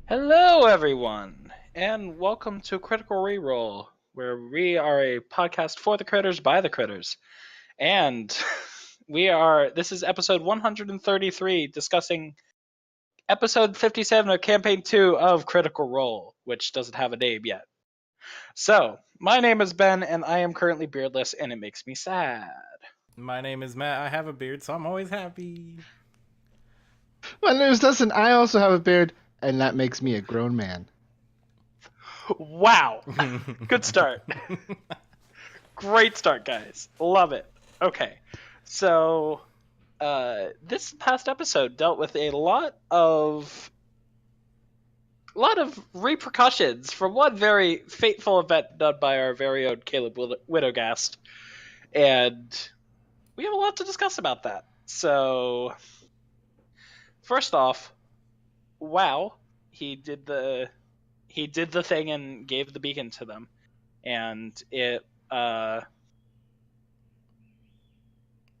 Hello, everyone, and welcome to Critical Reroll, where we are a podcast for the critters by the critters. And this is episode 133, discussing episode 57 of campaign 2 of Critical Role, which doesn't have a name yet. So, my name is Ben, and I am currently beardless, and it makes me sad. My name is Matt. I have a beard, so I'm always happy. My name is Dustin. I also have a beard, and that makes me a grown man. Wow! Good start. Great start, guys. Love it. Okay, so this past episode dealt with a lot of repercussions from one very fateful event done by our very own Caleb Widogast, and we have a lot to discuss about that. So, first off, wow, he did the thing and gave the beacon to them, and it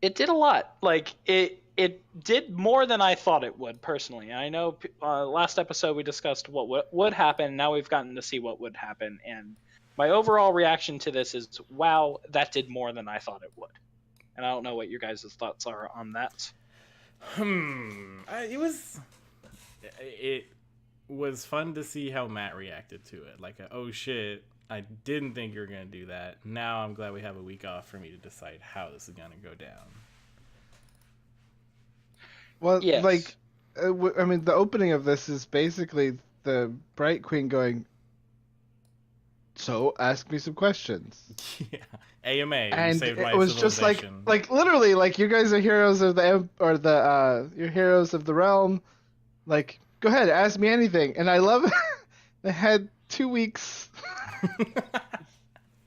did a lot. Like it did more than I thought it would personally. I know last episode we discussed what would happen. Now we've gotten to see what would happen, and my overall reaction to this is, wow, that did more than I thought it would. And I don't know what your guys' thoughts are on that. It was fun to see how Matt reacted to it. Like, oh shit, I didn't think you were gonna do that. Now I'm glad we have a week off for me to decide how this is gonna go down. Well, Yes. the opening of this is basically the Bright Queen going, so ask me some questions. Yeah, AMA. And you saved my it was just civilization. like literally, like, you guys are heroes of you're heroes of the realm. Like, go ahead, ask me anything. And I love it. They had 2 weeks,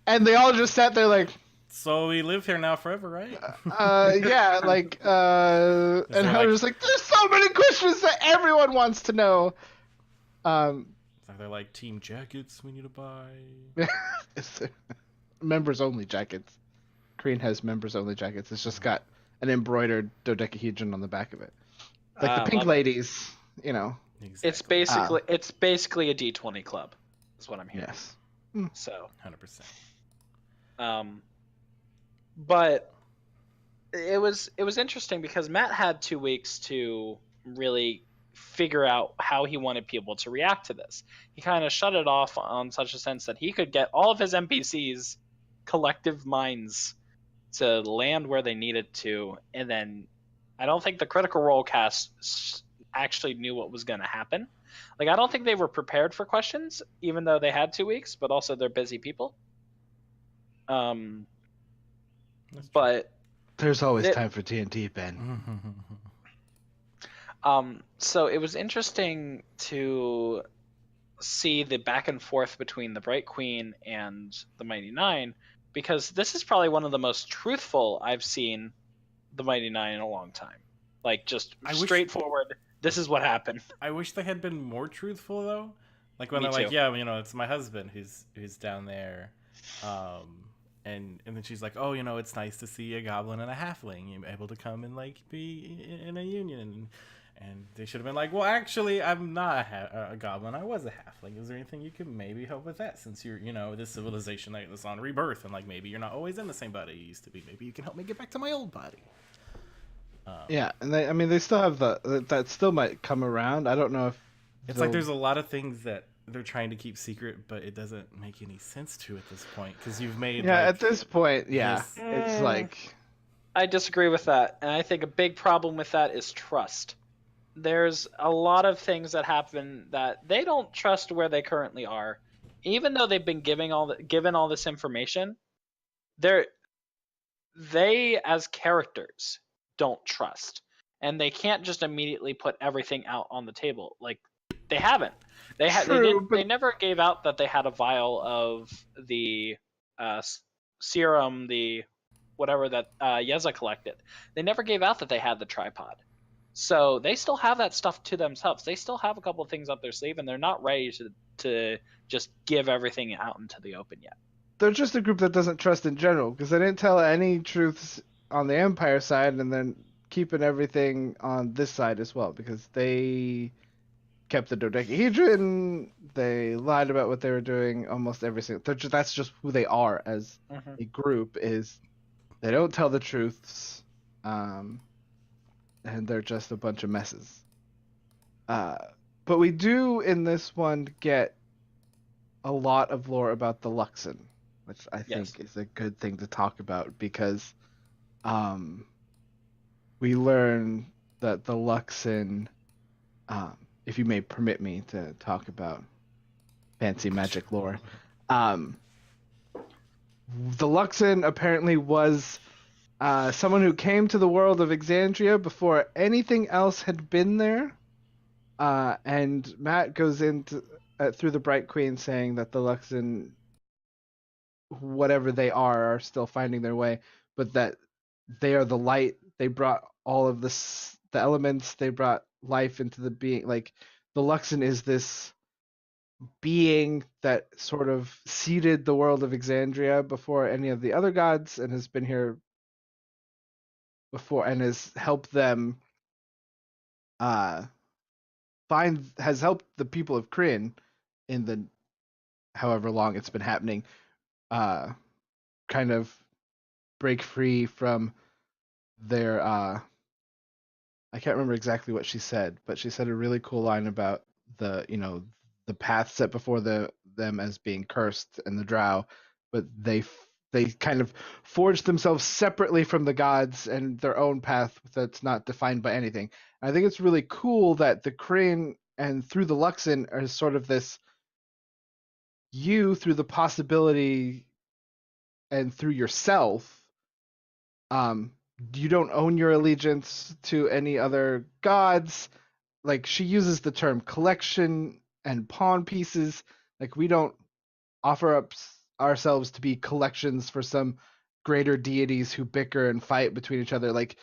and they all just sat there like, So we live here now forever, right? yeah, and I was like, there's so many questions that everyone wants to know. They're like, team jackets we need to buy. It's members only jackets. Korean has members only jackets. It's just got an embroidered dodecahedron on the back of it, like the pink ladies, you know. Exactly. It's basically a D20 club. Is what I'm hearing. Yes. So 100%. But it was interesting because Matt had 2 weeks to really figure out how he wanted people to react to this. He kind of shut it off on such a sense that he could get all of his NPCs' collective minds to land where they needed to, and then I don't think the Critical Role cast actually knew what was going to happen. Like, I don't think they were prepared for questions, even though they had 2 weeks, but also they're busy people. But there's always time for TNT, Ben. So it was interesting to see the back and forth between the Bright Queen and the Mighty Nine, because this is probably one of the most truthful I've seen the Mighty Nine in a long time. Like, just straightforward, this is what happened. I wish they had been more truthful, though. Like, when Me they're like, too. yeah, it's my husband who's down there. And then she's like, oh, it's nice to see a goblin and a halfling able to come and, like, be in a union. And they should have been like, well, actually, I'm not a goblin. I was a halfling. Is there anything you can maybe help with that? Since you're, this civilization that's on rebirth, and, like, maybe you're not always in the same body you used to be. Maybe you can help me get back to my old body. Yeah, and they still have that still might come around. I don't know if it's like there's a lot of things that they're trying to keep secret, but it doesn't make any sense to at this point because you've made at this point, yeah, it's like I disagree with that, and I think a big problem with that is trust. There's a lot of things that happen that they don't trust where they currently are, even though they've been given all this information. They as characters don't trust, and they can't just immediately put everything out on the table. Like, they haven't. They never gave out that they had a vial of the serum, the whatever that Yeza collected. They never gave out that they had the tripod. So they still have that stuff to themselves. They still have a couple of things up their sleeve, and they're not ready to just give everything out into the open yet. They're just a group that doesn't trust in general, because they didn't tell any truths on the Empire side, and then keeping everything on this side as well, because they kept the dodecahedron. They lied about what they were doing. Almost every single. That's just who they are as a group. Is they don't tell the truths, and they're just a bunch of messes. But we do in this one get a lot of lore about the Luxon, which I think is a good thing to talk about because we learn that the Luxon, if you may permit me to talk about fancy magic lore, the Luxon apparently was someone who came to the world of Exandria before anything else had been there. And Matt goes into through the Bright Queen saying that the Luxon, whatever they are still finding their way, but that they are the light. They brought all of the elements. They brought life into the being. Like the Luxon is this being that sort of seeded the world of Exandria before any of the other gods, and has been here before, and has helped them. Has helped the people of Kryn in the however long it's been happening, kind of break free from their I can't remember exactly what she said, but she said a really cool line about the the path set before them as being cursed and the drow, but they kind of forged themselves separately from the gods and their own path that's not defined by anything. I think it's really cool that the Kryn and through the Luxon are sort of this you through the possibility and through yourself. You don't own your allegiance to any other gods. Like she uses the term collection and pawn pieces. Like we don't offer up ourselves to be collections for some greater deities who bicker and fight between each other. Like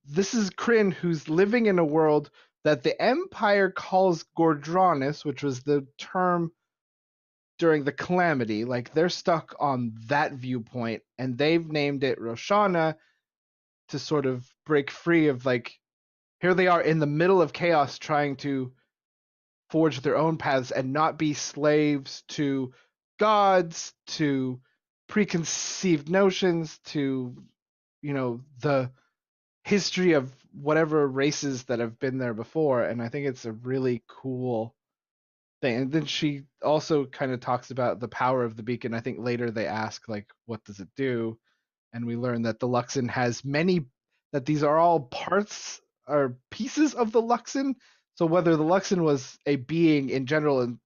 this is Kryn who's living in a world that the Empire calls Gordranus, which was the term during the Calamity. Like they're stuck on that viewpoint, and they've named it Roshana to sort of break free of like here they are in the middle of chaos trying to forge their own paths and not be slaves to gods, to preconceived notions, to the history of whatever races that have been there before. And I think it's a really cool thing. And then she also kind of talks about the power of the beacon. I think later they ask like what does it do, and we learn that the Luxon has many, that these are all parts or pieces of the Luxon. So whether the Luxon was a being in general and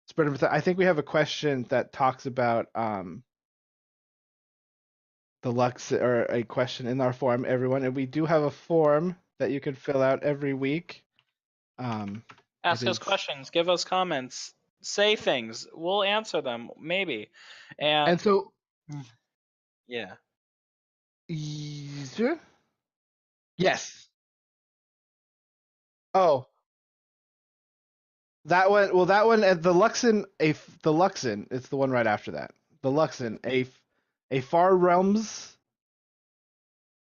spread of, I think we have a question that talks about the Luxon, or a question in our forum, everyone, and we do have a form that you can fill out every week. Ask us questions, give us comments, say things. We'll answer them, maybe. And so, yeah. Yes. Oh, that one. Well, that one. The Luxon. The Luxon. It's the one right after that. The Luxon. A far realms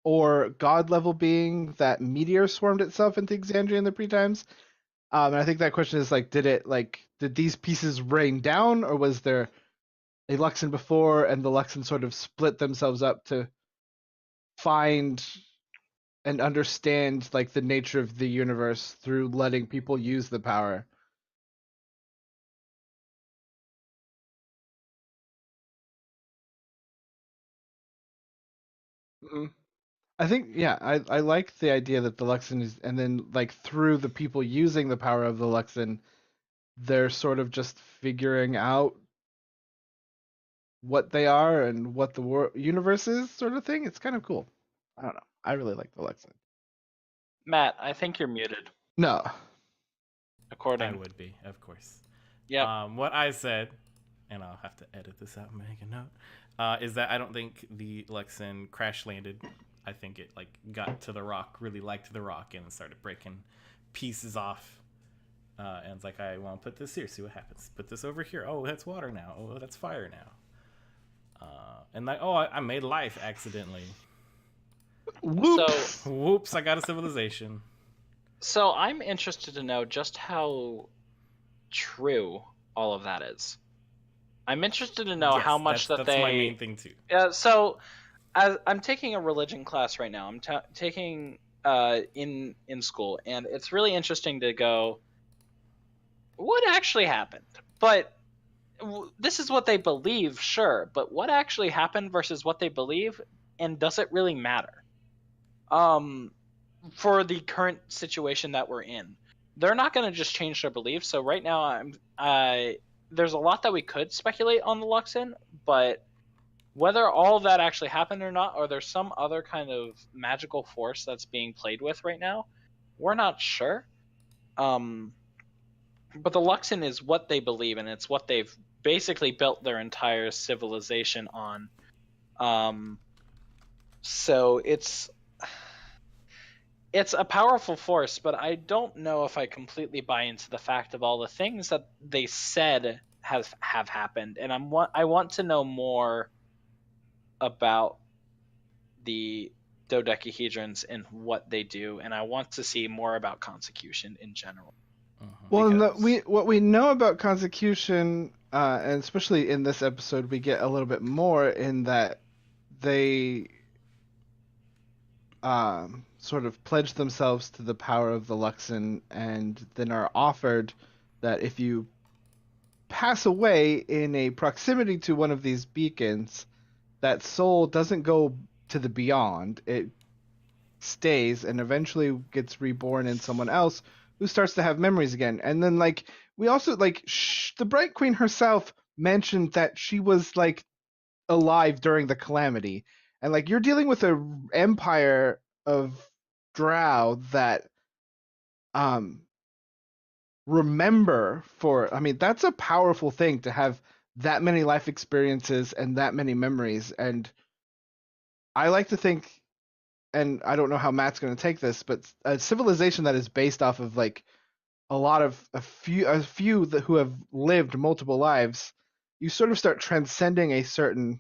or god level being that meteor swarmed itself into Exandria in the pre-times. And I think that question is like, did these pieces rain down, or was there a Luxon before, and the Luxon sort of split themselves up to find and understand like the nature of the universe through letting people use the power. I think, yeah, I like the idea that the Luxon is, and then like through the people using the power of the Luxon, they're sort of just figuring out what they are and what the universe is, sort of thing. It's kind of cool. I don't know. I really like the Luxon. Matt, I think you're muted. No. I would be, of course. Yeah. What I said, and I'll have to edit this out and make a note, is that I don't think the Luxon crash landed. I think it like got to the rock, really liked the rock, and started breaking pieces off. And it's like, I want to put this here, see what happens. Put this over here. Oh, that's water now. Oh, that's fire now. And like, oh, I made life accidentally. Whoops. Whoops, I got a civilization. So I'm interested to know just how true all of that is. I'm interested to know how Yes, much that that's my they. main thing too. So, as I'm taking a religion class right now, I'm taking in school, and it's really interesting to go. What actually happened? But this is what they believe, sure. But what actually happened versus what they believe, and does it really matter? Um, for the current situation that we're in, they're not going to just change their beliefs. So right now, there's a lot that we could speculate on the Luxon, but whether all of that actually happened or not, or there's some other kind of magical force that's being played with right now, we're not sure. Um, but the Luxon is what they believe, and it's what they've basically built their entire civilization on. Um, so it's a powerful force, but I don't know if I completely buy into the fact of all the things that they said have happened, and I want to know more about the dodecahedrons and what they do, and I want to see more about consecution in general. Well, Because what we know about consecution, and especially in this episode, we get a little bit more in that they sort of pledge themselves to the power of the Luxon, and then are offered that if you pass away in a proximity to one of these beacons, that soul doesn't go to the beyond. It stays and eventually gets reborn in someone else who starts to have memories again. And then like we also like the Bright Queen herself mentioned that she was like alive during the calamity. And like you're dealing with a empire of drow that um remember for, I mean, that's a powerful thing to have that many life experiences and that many memories. And I like to think, and I don't know how Matt's going to take this, but a civilization that is based off of like a lot of a few that who have lived multiple lives, you sort of start transcending a certain,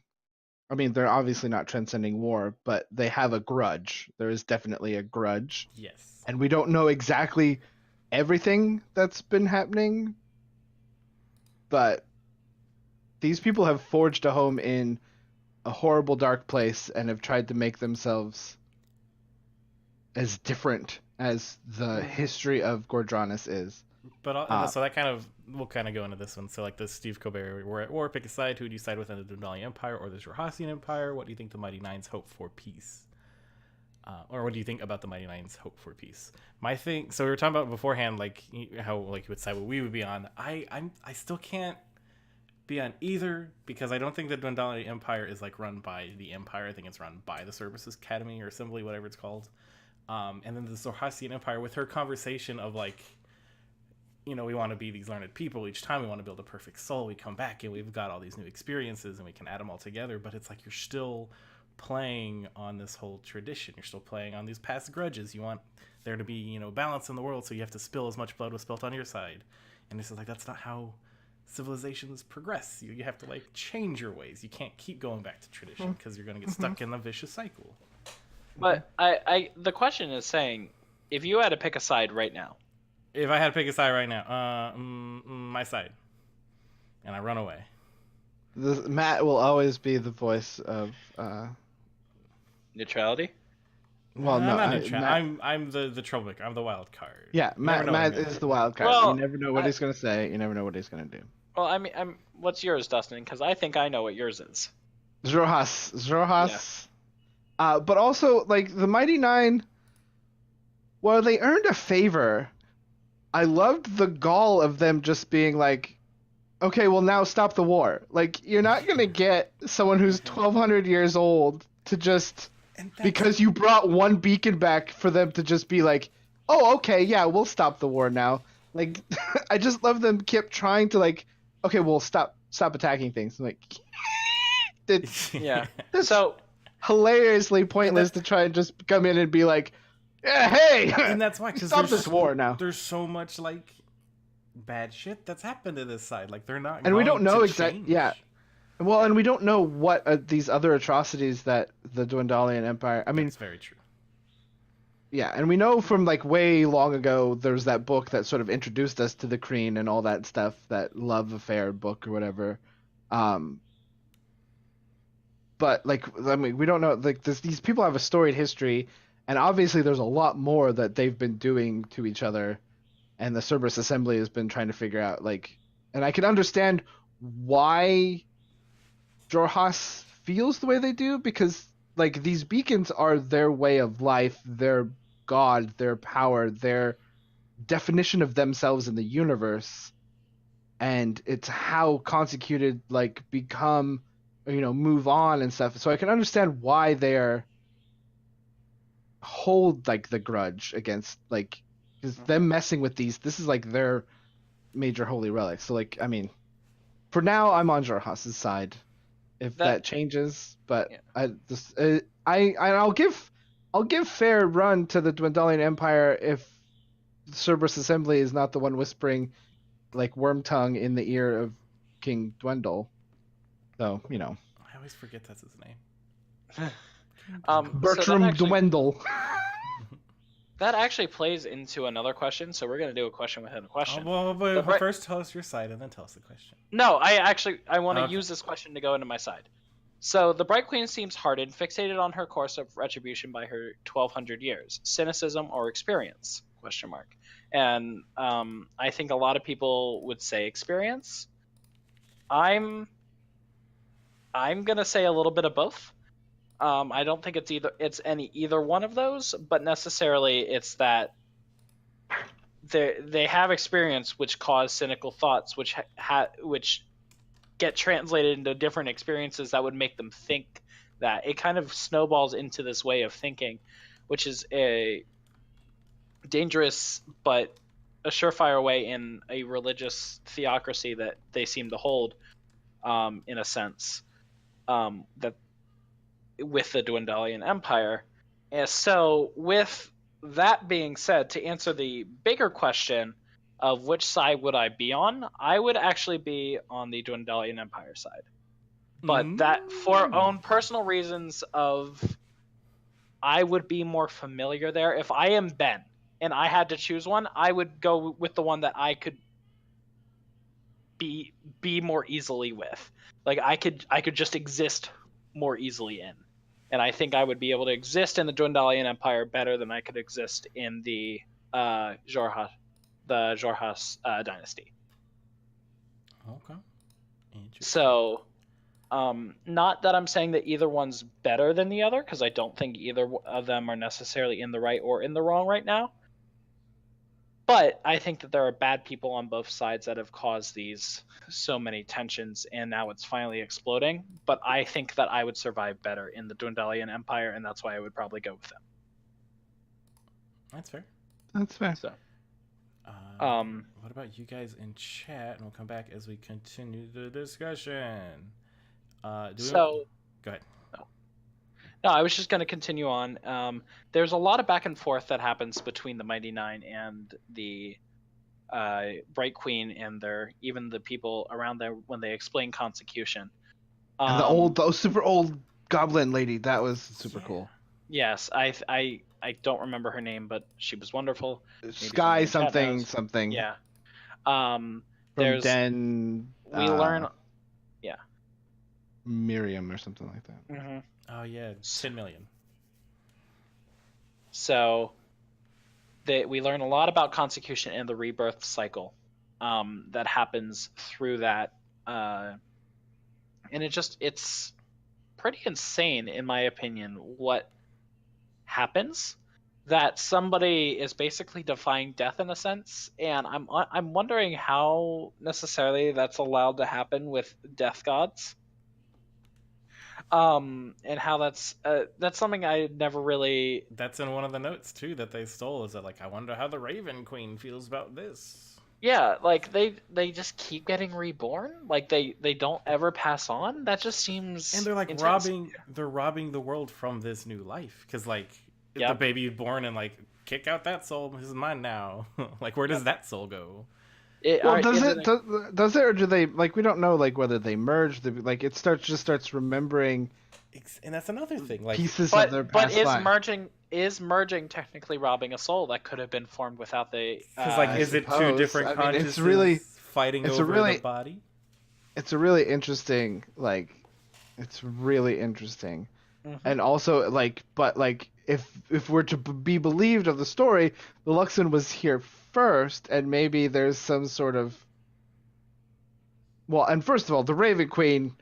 I mean, they're obviously not transcending war, but they have a grudge. There is definitely a grudge. Yes. And we don't know exactly everything that's been happening, but these people have forged a home in a horrible dark place and have tried to make themselves as different as the history of Gordranus is. So that kind of we'll kind of go into this one. So like this Steve Colbert, we're at war. Pick a side. Who do you side with in the Dwendalian Empire or the Jorhassian Empire? What do you think the Mighty Nine's hope for peace? Or what do you think about the Mighty Nine's hope for peace? My thing. So we were talking about beforehand, like how like you would side what we would be on. I still can't be on either because I don't think the Dwendalian Empire is like run by the Empire. I think it's run by the Services Academy or Assembly, whatever it's called. And then the Jorhassian Empire with her conversation of like, you know, we want to be these learned people. Each time we want to build a perfect soul. We come back and we've got all these new experiences and we can add them all together. But it's like you're still playing on this whole tradition. You're still playing on these past grudges. You want there to be, you know, balance in the world, so you have to spill as much blood was spilt on your side. And it's like that's not how civilizations progress. You have to like change your ways. You can't keep going back to tradition because you're going to get stuck in a vicious cycle. But the question is saying, if you had to pick a side right now, If I had to pick a side right now, my side, and I run away. Matt will always be the voice of. neutrality. Well, I'm no, not neutral. Matt, I'm the troublemaker. I'm the wild card. yeah, You never Matt know what is the wild card. Well, you never know what he's gonna say. You never know what he's gonna do. Well, I mean, what's yours, Dustin? Because I think I know what yours is. Zrohas. But also like the Mighty Nine. Well, they earned a favor. I loved the gall of them just being like, okay, well now stop the war. Like you're not gonna get someone who's 1,200 years old to just because you brought one beacon back for them to just be like, oh, okay, yeah, we'll stop the war now. Like I just love them kept trying to like, okay, well stop attacking things. Like Yeah. So hilariously pointless to try and just come in and be like, yeah, hey, and that's why because stop this war now. There's so much like bad shit that's happened to this side. Like they're not. And we don't know exactly. Yeah. Well, and we don't know what these other atrocities that the Dwendalian Empire. I mean, it's very true. Yeah, and we know from like way long ago, there's that book that sort of introduced us to the Kreen and all that stuff, that love affair book or whatever. Um, but like, I mean, we don't know. Like, these people have a storied history, and obviously there's a lot more that they've been doing to each other, and the Cerberus Assembly has been trying to figure out. Like, and I can understand why Jorhas feels the way they do, because like these beacons are their way of life, their god, their power, their definition of themselves in the universe, and it's how Consecuted like become, move on and stuff. So I can understand why they're hold like the grudge against, like, because them messing with these, this is like their major holy relic. So like, I mean, for now I'm on Jorhas's side. If that changes, but Yeah. I'll give fair run to the Dwendalian Empire if the Cerberus Assembly is not the one whispering like worm tongue in the ear of King Dwendal. So, I always forget that's his name. Bertram Dwendal. That actually plays into another question, so we're going to do a question within a question. But first tell us your side and then tell us the question. No, I want to use this question to go into my side. So the Bright Queen seems hardened, fixated on her course of retribution by her 1200 years. Cynicism or experience? ? And I think a lot of people would say experience. I'm going to say a little bit of both. I don't think it's either one of those, but necessarily it's that they have experience which cause cynical thoughts, which get translated into different experiences that would make them think that. It kind of snowballs into this way of thinking, which is a dangerous but a surefire way in a religious theocracy that they seem to hold, in a sense, that with the Dwendalian Empire. And so with that being said, to answer the bigger question of which side would I be on, I would actually be on the Dwendalian Empire side. But that for own personal reasons of I would be more familiar there. If I am Ben and I had to choose one, I would go with the one that I could be more easily with. Like I could just exist more easily in. And I think I would be able to exist in the Dwendalian Empire better than I could exist in the Jorhas dynasty. Okay. Interesting. So, not that I'm saying that either one's better than the other, because I don't think either of them are necessarily in the right or in the wrong right now. But I think that there are bad people on both sides that have caused these so many tensions, and now it's finally exploding. But I think that I would survive better in the Dwendalian Empire, and that's why I would probably go with them. That's fair. That's fair. So, what about you guys in chat? And we'll come back as we continue the discussion. Go ahead. No, I was just going to continue on. There's a lot of back and forth that happens between the Mighty Nine and the Bright Queen and even the people around there when they explain Consecution. And the super old goblin lady, that was super cool. Yes, I don't remember her name, but she was wonderful. Sky something. Yeah. From Den. We learn. Yeah. Miriam or something like that. Mm-hmm. Oh yeah, 10 million. So, we learn a lot about Consecution and the rebirth cycle that happens through that, and it's pretty insane in my opinion what happens. That somebody is basically defying death in a sense, and I'm wondering how necessarily that's allowed to happen with death gods. And how that's something I never really. That's in one of the notes too that they stole. Is that like I wonder how the Raven Queen feels about this? Yeah, like they just keep getting reborn. Like they don't ever pass on. That just seems. And they're like intense. robbing the world from this new life because like the baby born and like kick out that soul. This is mine now. Like where does that soul go? Does it or do they, like, we don't know like whether they merge, like it starts remembering, and that's another thing, like pieces of their past life. is merging technically robbing a soul that could have been formed without the? Because like, I is it two suppose. different I mean, consciousnesses fighting it's a over the really- body? it's a really interesting it's really interesting. Mhm. And also but if we're to be believed of the story, the Luxon was here first, and maybe there's some sort of, well, and first of all, the Raven Queen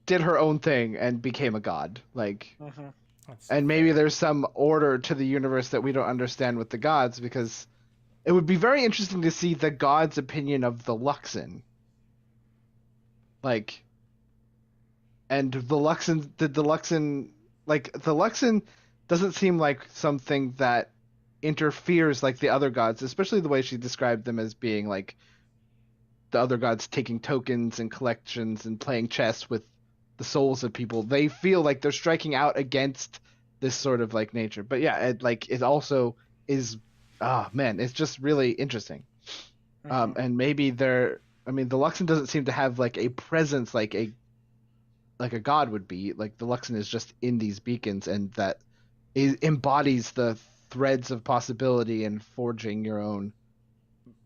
did her own thing and became a god, Mhm. That's and maybe fair. there's some order to the universe that we don't understand with the gods, because it would be very interesting to see the gods' opinion of the Luxon. And the Luxon, the Luxon doesn't seem like something that interferes like the other gods, especially the way she described them as being like the other gods taking tokens and collections and playing chess with the souls of people. They feel like they're striking out against this sort of like nature. But yeah, it also is, man, it's just really interesting. Mhm. And maybe the Luxon doesn't seem to have like a presence like a god would be. Like the Luxon is just in these beacons, and that embodies the threads of possibility and forging your own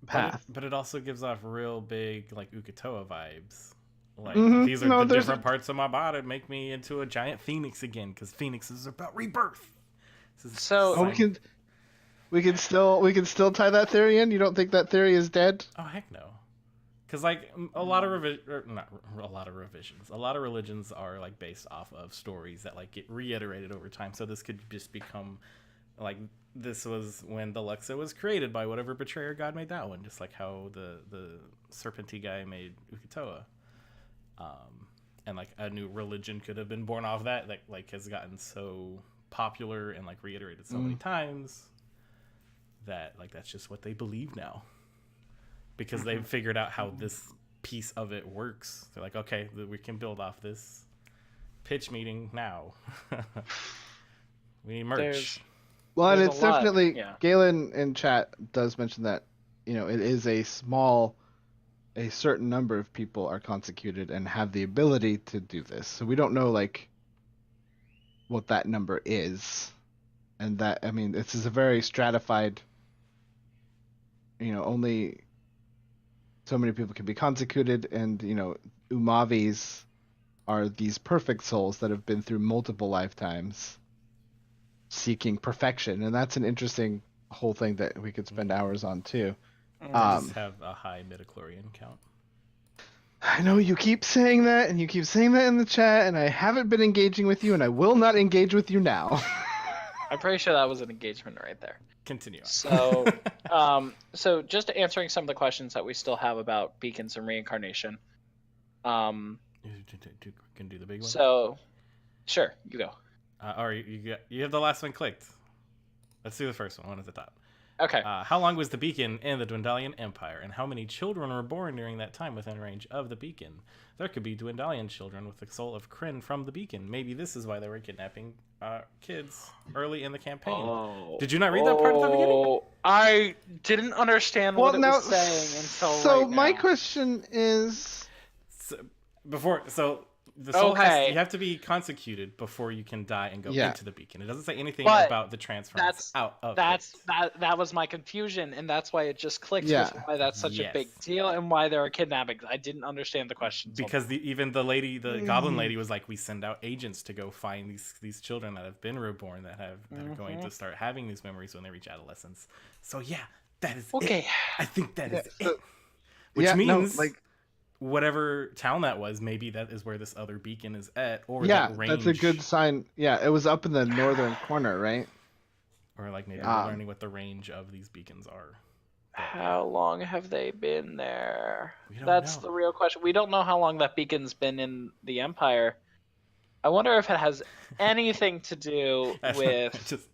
path. But it also gives off real big like Ukatoa vibes. Like Mhm. these are No, the there's different parts of my body that make me into a giant phoenix again, because phoenixes are about rebirth. This is So- Oh, exciting. we can still tie that theory in. You don't think that theory is dead? Oh heck no. Because like a lot of not a lot of revisions. A lot of religions are like based off of stories that like get reiterated over time. So this could just become like, this was when the Luxa was created by whatever betrayer god made that one, just like how the Serpenty guy made Ukatoa. And like a new religion could have been born off that like has gotten so popular and like reiterated so many times that like that's just what they believe now, because they've figured out how this piece of it works. They're like, okay, we can build off this pitch meeting now. We need merch. There's And a it's lot, definitely, yeah. Galen in chat does mention that it is a certain number of people are consecuted and have the ability to do this. So we don't know like what that number is, and that, I mean, this is a very stratified. Only so many people can be consecuted, and Umavis are these perfect souls that have been through multiple lifetimes seeking perfection, and that's an interesting whole thing that we could spend hours on too. They just have a high midichlorian count. I know you keep saying that, and you keep saying that in the chat, and I haven't been engaging with you, and I will not engage with you now. I'm pretty sure that was an engagement right there. Continue on. So just answering some of the questions that we still have about beacons and reincarnation. You can do the big one. So, sure, you go. Or you have the last one clicked. Let's do the first one at the top. Okay. How long was the beacon in the Dwendalian Empire, and how many children were born during that time within range of the beacon? There could be Dwendalian children with the soul of Kryn from the beacon. Maybe this is why they were kidnapping kids early in the campaign. Oh. Did you not read that part at the beginning? I didn't understand what it was saying until right now. My question is, The soul Okay. you have to be consecuted before you can die and go Yeah. into the beacon. It doesn't say anything But about the transference out of that was my confusion, and that's why it just clicked with why that's such a big deal and why there are kidnappings. I didn't understand the question. Because even the goblin lady was like, we send out agents to go find these children that have been reborn, that are going to start having these memories when they reach adolescence. So yeah, that is it. I think that is it. Which means whatever town that was, maybe that is where this other beacon is at, or that range. That's a good sign. Yeah, it was up in the northern corner, right? Or like maybe we're learning what the range of these beacons are. How long have they been there? That's the real question. We don't know how long that beacon's been in the Empire. I wonder if it has anything to do with...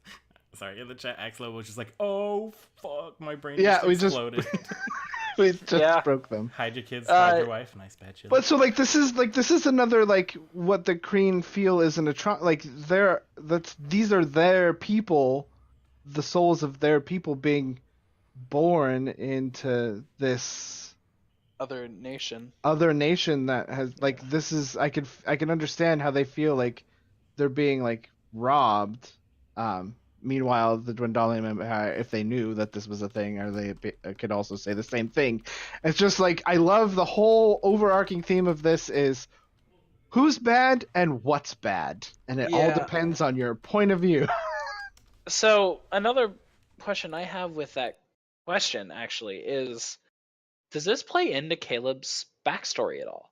Sorry, in the chat, Axlo was just like, oh, fuck, my brain exploded. We just broke them. Hide your kids, hide your wife, nice bad chili. But so this is another what the Kreen feel is an these are their people, the souls of their people being born into this other nation that has this is I can understand how they feel like they're being robbed, Meanwhile, the Dwendalian Empire, if they knew that this was a thing, or they could also say the same thing. It's just like I love the whole overarching theme of this is who's bad and what's bad, and it all Yeah. depends on your point of view. So another question I have with that question actually is, does this play into Caleb's backstory at all?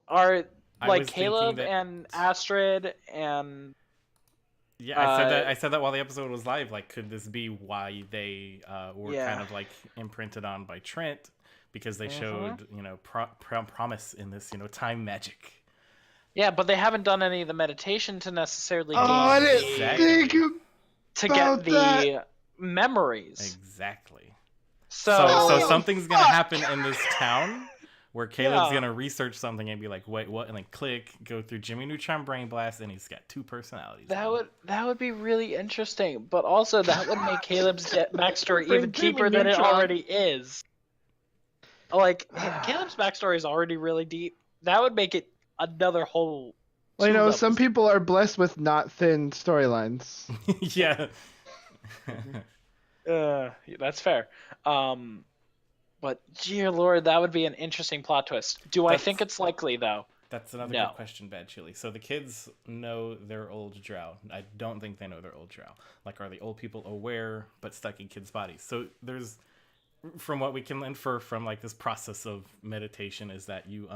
Are I like was thinking Caleb that. and Astrid and Yeah, I said that. uh I said that while the episode was live. Like, could this be why they were kind yeah. of like imprinted on by Trent, because they Mhm. showed promise in this time magic. Yeah, but they haven't done any of the meditation to necessarily Oh, I gain didn't think Exactly. to get about that. the memories. Exactly. So So Oh, something's gonna fuck. happen in this town where Caleb's yeah, gonna research something and be like, wait, what? And then click, go through Jimmy Neutron Brain Blast, and he's got two personalities. that would be really interesting, but also that would make Caleb's backstory Bring even Jimmy deeper than it Neutron. already is. Like Caleb's backstory is already really deep. That would make it another whole. Well, two levels. some people are blessed with not thin storylines. Yeah. That's fair. But dear lord, that would be an interesting plot twist. Do I think it's likely though? That's another No. good question, Bad Chili. So the kids know their old drow. I don't think they know their old drow. Like, are the old people aware but stuck in kids' bodies? So there's, from what we can infer from like this process of meditation, is that you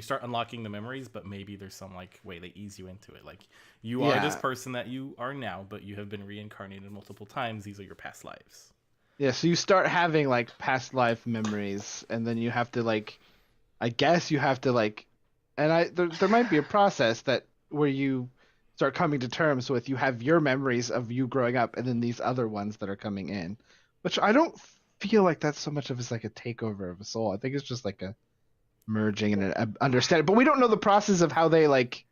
start unlocking the memories, but maybe there's some like way they ease you into it. Like, you are this person that you are now, but you have been reincarnated multiple times. These are your past lives. Yeah, so you start having like past life memories, and then you have to like, I guess you have to like, and there might be a process that where you start coming to terms with you have your memories of you growing up, and then these other ones that are coming in, which I don't feel like that's so much of as like a takeover of a soul. I think it's just like a merging and an understanding, but we don't know the process of how they like.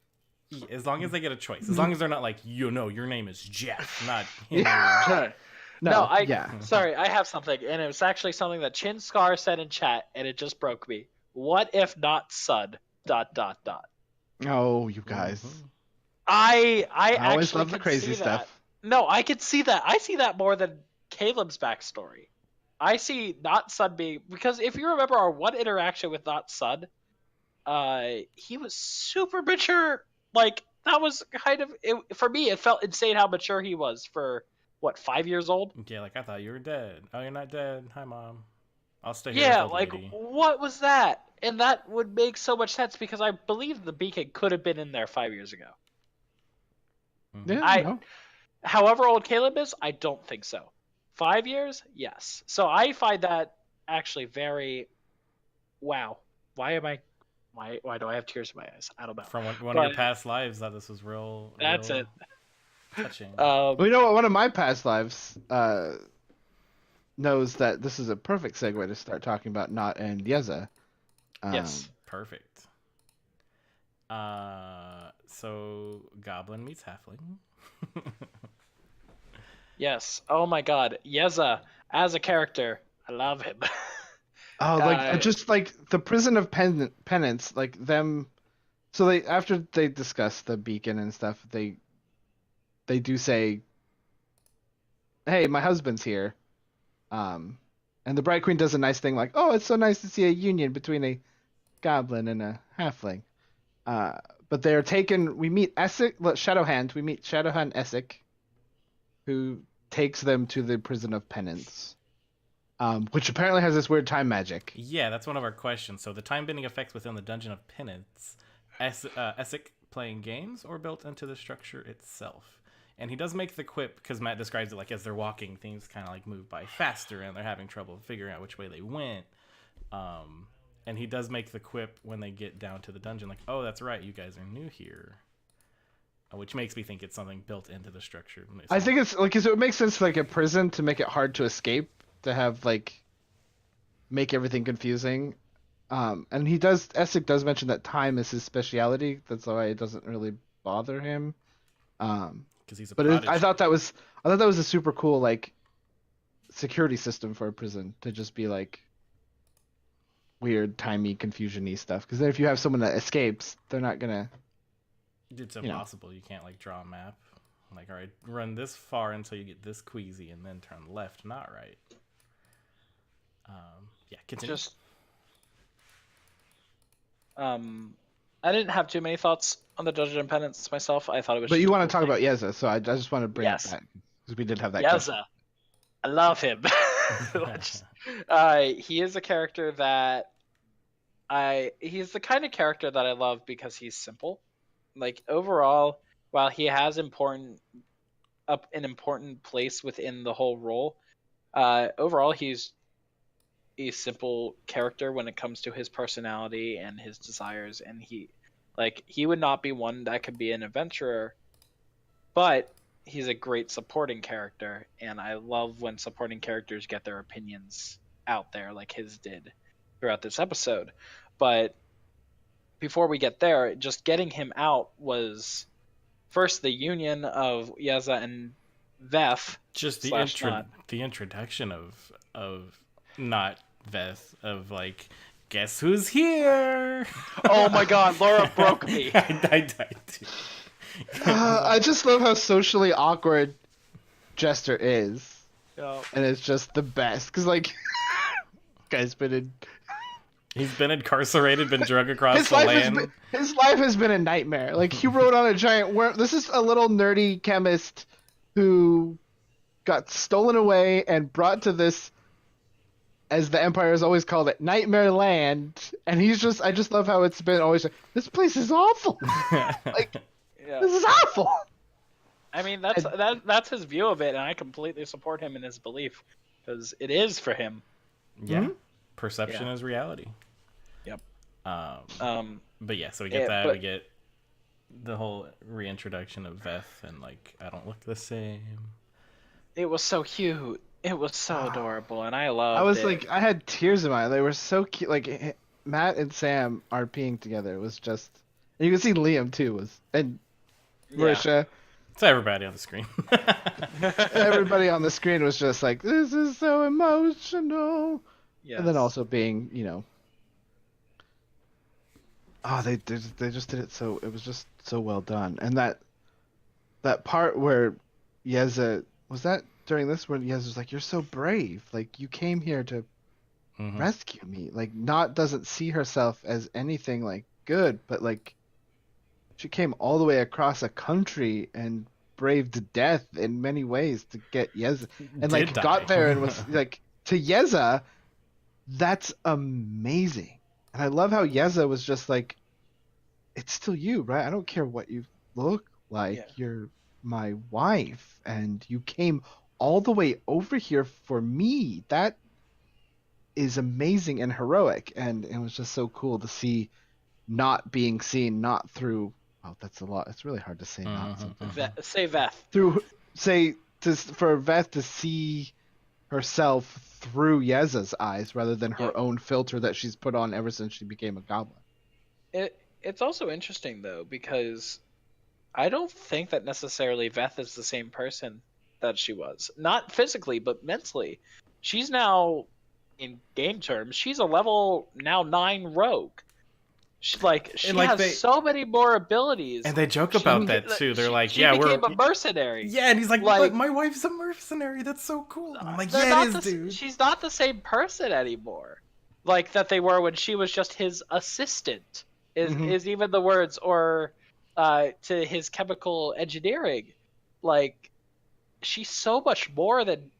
As long as they get a choice, as long as they're not like, your name is Jeff, not Yeah. No, Yeah. sorry, I have something, and it was actually something that Chin Scar said in chat, and it just broke me. What if not Sud? ... Oh, you guys. Mhm. I I always actually love the could crazy see stuff. that. No, I could see that. I see that more than Caleb's backstory. I see not Sud being, because if you remember our one interaction with not Sud, he was super mature. Like, that was kind of for me. It felt insane how mature he was for what, 5 years old. Yeah, like, I thought you were dead. Oh, you're not dead. Hi, Mom. I'll stay here with Yeah, old like lady. what was that? And that would make so much sense because I believe the beacon could have been in there 5 years ago. Yeah, I, no. however old Caleb is, I don't think so. 5 years, yes. So I find that actually very, wow. Why do I have tears in my eyes? I don't know. From one of But your past lives, that this was real that's it. touching. Well, you know what? One of my past lives knows that this is a perfect segue to start talking about Not and Yeza. Yes. Perfect. So Goblin meets Halfling. Yes. Oh my God, Yeza as a character, I love him. Oh, like just like the prison of penance, like them. So they after they discuss the beacon and stuff, they do say, "Hey, my husband's here." And the Bright Queen does a nice thing, like, "Oh, it's so nice to see a union between a goblin and a halfling." Uh, but they're taken. We meet Essek, Shadowhand. We meet Shadowhand Essek, who takes them to the prison of penance, which apparently has this weird time magic. Yeah, that's one of our questions. So the time bending effects within the Dungeon of Penance, Essek playing games or built into the structure itself? And he does make the quip, because Matt describes it like as they're walking, things kind of like move by faster and they're having trouble figuring out which way they went. And he does make the quip when they get down to the dungeon, like, oh, that's right, you guys are new here. Which makes me think it's something built into the structure. I think it's like, cause it makes sense for like a prison to make it hard to escape, to have like make everything confusing. And Essek does mention that time is his speciality. That's why it doesn't really bother him. Because he's a But prodigy. I thought that was a super cool like security system for a prison, to just be like weird timey confusion-y stuff. Because then if you have someone that escapes, they're not gonna. It's impossible. You can't like draw a map. Like, all right, run this far until you get this queasy, and then turn left, not right. Yeah, continue. Just I didn't have too many thoughts on the Judge and Penance myself. I thought it was. But just you a want cool to talk thing. about Yeza, so I just want to bring Yes. up that because we did have that question. Yeza, I love him. He is a character that he's the kind of character that I love because he's simple. Like overall, while he has an important place within the whole role, overall he's a simple character when it comes to his personality and his desires, and he would not be one that could be an adventurer, but he's a great supporting character, and I love when supporting characters get their opinions out there like his did throughout this episode. But before we get there, just getting him out was first the union of Yeza and Veth. Just the introduction of not Veth, of like, guess who's here? Oh my god, Laura broke me. I too. I just love how socially awkward Jester is, Yeah. and it's just the best because like, guy's been in. He's been incarcerated, been drug across the land. His life has been a nightmare. Like, he rode on a giant worm. This is a little nerdy chemist who got stolen away and brought to this, as the Empire has always called it, Nightmare Land. And I just love how it's been always like, this place is awful. Like, Yeah. this is awful. I mean, that's his view of it, and I completely support him in his belief because it is for him. Yeah. Mm-hmm. Perception is reality. Yep. But yeah, so we get that. We get the whole reintroduction of Veth, and like, I don't look the same. It was so cute. It was so adorable, and I loved it. I was like, I had tears in my eyes. They were so cute. Like, Matt and Sam RPing together was just. And you can see Liam too and Marisha. So everybody on the screen. Everybody on the screen was just like, this is so emotional. Yes. And then also being, they just did it so, it was just so well done. And that part where Yeza, was that during this when Yeza was like, you're so brave, like you came here to rescue me, like doesn't see herself as anything like good, but like she came all the way across a country and braved death in many ways to get Yeza, and like got there and was like, to Yeza, that's amazing. And I love how Yeza was just like, it's still you, right? I don't care what you look like. Yeah. You're my wife, and you came all the way over here for me. That is amazing and heroic, and it was just so cool to see not being seen, not through... Oh, that's a lot. It's really hard to say not something. Say Veth. For Veth to see herself through Yeza's eyes rather than her own filter that she's put on ever since she became a goblin. It's also interesting though, because I don't think that necessarily Veth is the same person that she was. Not physically, but mentally. She's now, in game terms, she's a level now 9 rogue. She has so many more abilities. And they joke about that too. They're like, she became a mercenary. Yeah, and he's like, but my wife's a mercenary. That's so cool. I'm like, yeah, it is, dude. She's not the same person anymore. Like that they were when she was just his assistant. Is even the words, or to his chemical engineering. Like, she's so much more than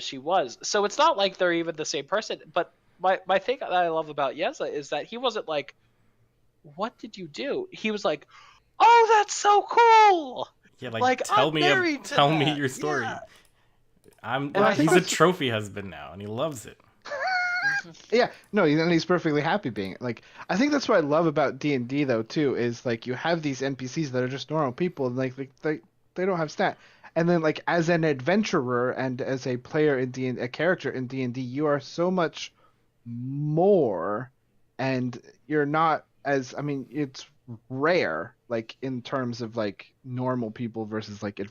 she was. So it's not like they're even the same person. But my thing that I love about Yeza is that he wasn't like, what did you do? He was like, oh, that's so cool. Yeah, like tell me your story. Yeah. He's a trophy husband now, and he loves it. Yeah, no, and he's perfectly happy being it. Like, I think that's what I love about D&D though too, is like you have these NPCs that are just normal people, and like they don't have stat. And then like as an adventurer and as a player in D&D, a character in D&D, you are so much more, and you're not as, I mean, it's rare like in terms of like normal people versus like it's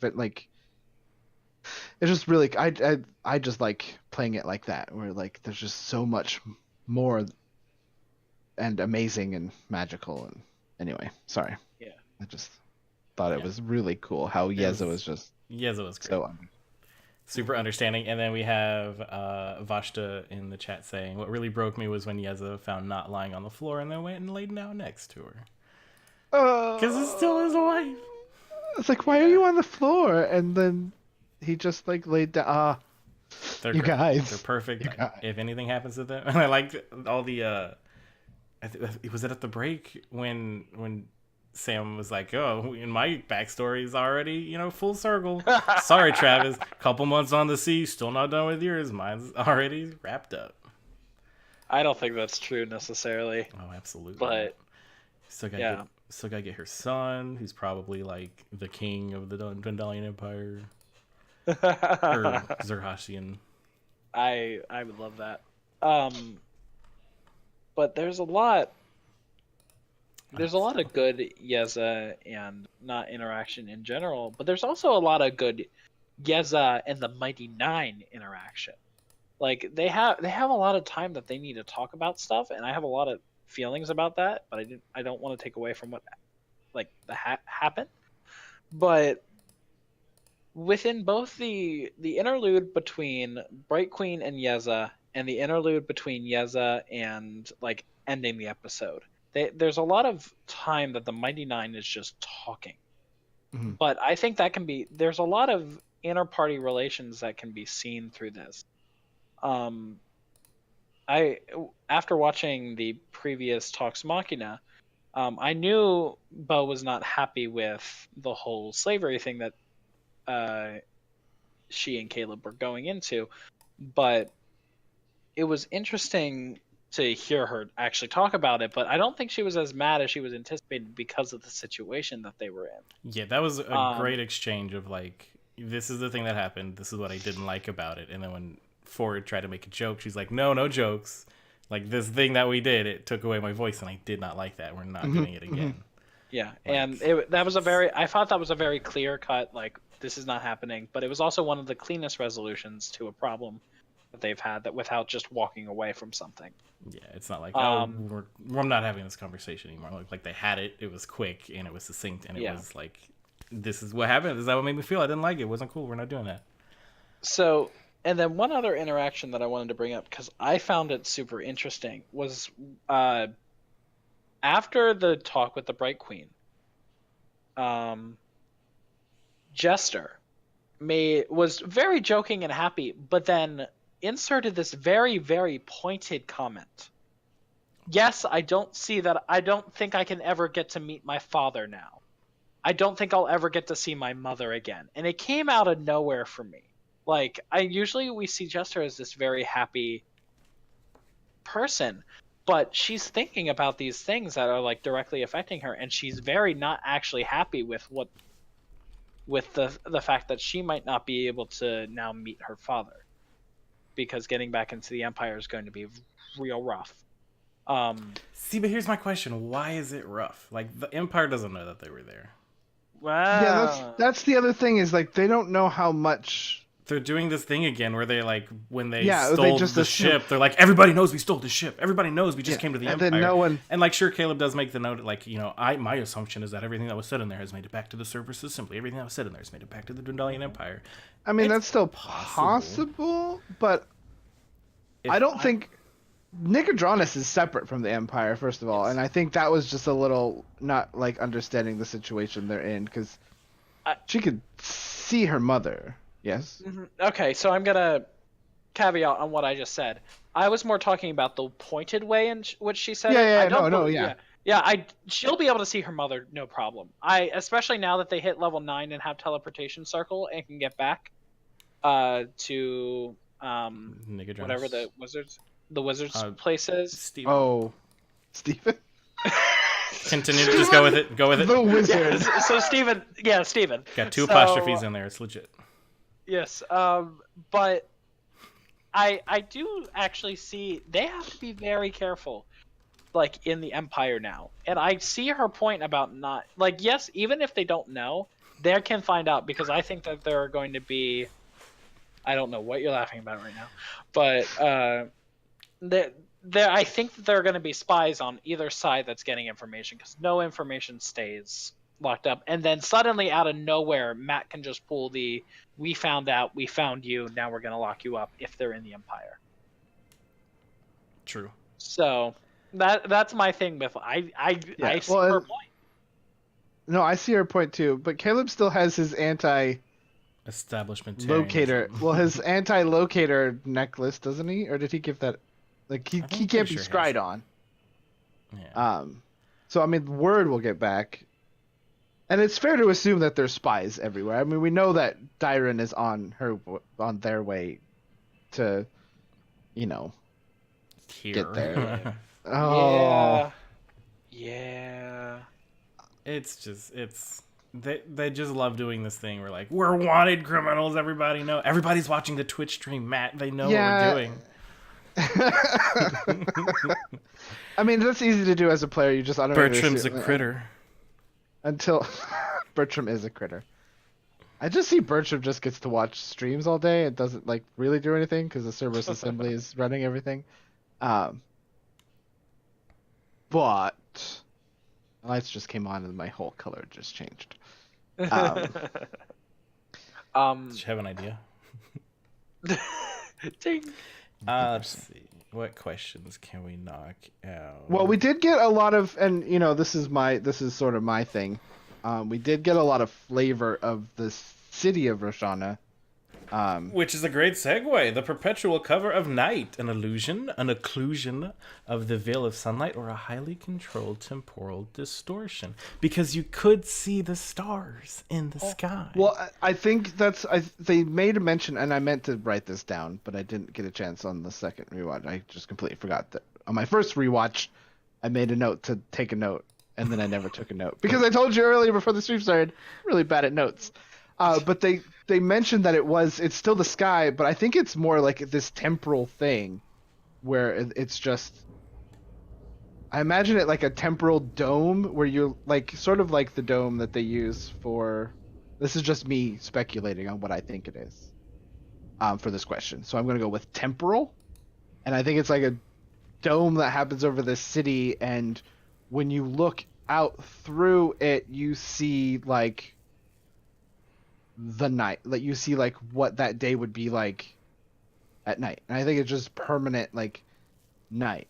just really, I just like playing it like that, where like there's just so much more and amazing and magical. And anyway, sorry. Yeah. thought it was really cool how Yeza was just Yeza was great. so Super understanding. And then we have Vashta in the chat saying, what really broke me was when Yeza found Not lying on the floor and then went and laid down next to her. Because it's still his wife. It's like, why are you on the floor? And then he just like laid down. You guys, they're perfect. You guys. If anything happens to them, and I liked all the. Was it at the break when Sam was like, "Oh, in my backstory is already full circle." Sorry, Travis. Couple months on the sea, still not done with yours. Mine's already wrapped up. I don't think that's true necessarily. Oh, absolutely. But still gotta get her son, who's probably like the king of the Dwendalian Empire. Or Zerhashian. I would love that. But there's a lot of good Yeza and not interaction in general, but there's also a lot of good Yeza and the Mighty Nine interaction. Like they have a lot of time that they need to talk about stuff, and I have a lot of feelings about that, but I don't want to take away from what happened. But within both the interlude between Bright Queen and Yeza and the interlude between Yeza and like ending the episode, there's a lot of time that the Mighty Nine is just talking. Mm-hmm. But I think there's a lot of inter-party relations that can be seen through this. After watching the previous Talks Machina, I knew Bo was not happy with the whole slavery thing that she and Caleb were going into, but it was interesting to hear her actually talk about it. But I don't think she was as mad as she was anticipating because of the situation that they were in. Yeah, that was a great exchange of like, this is the thing that happened, this is what I didn't like about it, and then when Ford tried to make a joke, she's like, no jokes, like this thing that we did, it took away my voice and I did not like that, we're not doing it again. Yeah, and I thought that was a very clear cut, like, this is not happening, but it was also one of the cleanest resolutions to a problem that they've had, that without just walking away from something. Yeah, it's not like, we're not having this conversation anymore. Like they had it, it was quick, and it was succinct, and it was like, this is what happened, is that what made me feel? I didn't like it, it wasn't cool, we're not doing that. So, and then one other interaction that I wanted to bring up, because I found it super interesting, was after the talk with the Bright Queen, Jester was very joking and happy, but then inserted this very, very pointed comment. Yes, I don't think I can ever get to meet my father now. I don't think I'll ever get to see my mother again. And it came out of nowhere for me. Like, we see Jester as this very happy person, but she's thinking about these things that are like directly affecting her, and she's very not actually happy with the fact that she might not be able to now meet her father, because getting back into the Empire is going to be real rough. See, but here's my question: why is it rough? Like, the Empire doesn't know that they were there. Wow. Yeah, that's the other thing, is like they don't know how much. They're doing this thing again where they like, when they they stole just the ship, they're like, everybody knows we stole the ship. Everybody knows we just came to the Empire. Then no one. And like, sure, Caleb does make the note, like, my assumption is that everything that was said in there has made it back to the surface assembly. Everything that was said in there has made it back to the Dwendalian Empire. I mean, that's still possible, but I don't think Nicodranus is separate from the Empire, first of all, and I think that was just a little not like understanding the situation they're in, because she could see her mother. Yes. Mm-hmm. Okay, so I'm gonna caveat on what I just said. I was more talking about the pointed way in which she said it. She'll be able to see her mother, no problem. Especially now that they hit level 9 and have teleportation circle and can get back to whatever the wizard's place is. Steven. Oh, Steven. Continue to just go with it. Go with it. The wizard. Yeah, so Steven. Yeah, Steven. Got 2 apostrophes in there. It's legit. Yes, but I do actually see they have to be very careful, like, in the Empire now. And I see her point about not, like, yes, even if they don't know, they can find out, because I think that there are going to be, I don't know what you're laughing about right now, but I think that there are going to be spies on either side that's getting information, because no information stays locked up, and then suddenly out of nowhere, Matt can just pull the "We found out, we found you, now we're gonna lock you up" if they're in the Empire. True. So that's my thing with I see her point. No, I see her point too. But Caleb still has his Establishment locator. Well, his anti-locator necklace, doesn't he? Or did he give that? Like he can't be scryed on. Yeah. So I mean, word will get back. And it's fair to assume that there's spies everywhere. I mean, we know that Dyren is on their way to, get there. Oh. Yeah. They just love doing this thing. We're like, we're wanted criminals. Everybody's watching the Twitch stream, Matt. They know what we're doing. I mean, that's easy to do as a player. You just Bertram's a critter. Until Bertram is a critter. I just see Bertram just gets to watch streams all day and doesn't really do anything because the Cerberus Assembly is running everything. But lights just came on and my whole color just changed. Did you have an idea? Ding. Let's see. What questions can we knock out? Well, we did get a lot of, and this is sort of my thing. We did get a lot of flavor of the city of Roshana. Which is a great segue. The perpetual cover of night, an occlusion of the veil of sunlight, or a highly controlled temporal distortion. Because you could see the stars in the sky. Well, I think they made a mention, and I meant to write this down, but I didn't get a chance on the second rewatch. I just completely forgot that. On my first rewatch, I made a note to take a note, and then I never took a note. Because I told you earlier before the stream started, I'm really bad at notes. But they mentioned that it's still the sky, but I think it's more like this temporal thing where it's just, I imagine it like a temporal dome where you're sort of like the dome that they use for, this is just me speculating on what I think it is for this question. So I'm going to go with temporal, and I think it's like a dome that happens over this city, and when you look out through it, you see the night, you see what that day would be like at night, and I think it's just permanent night,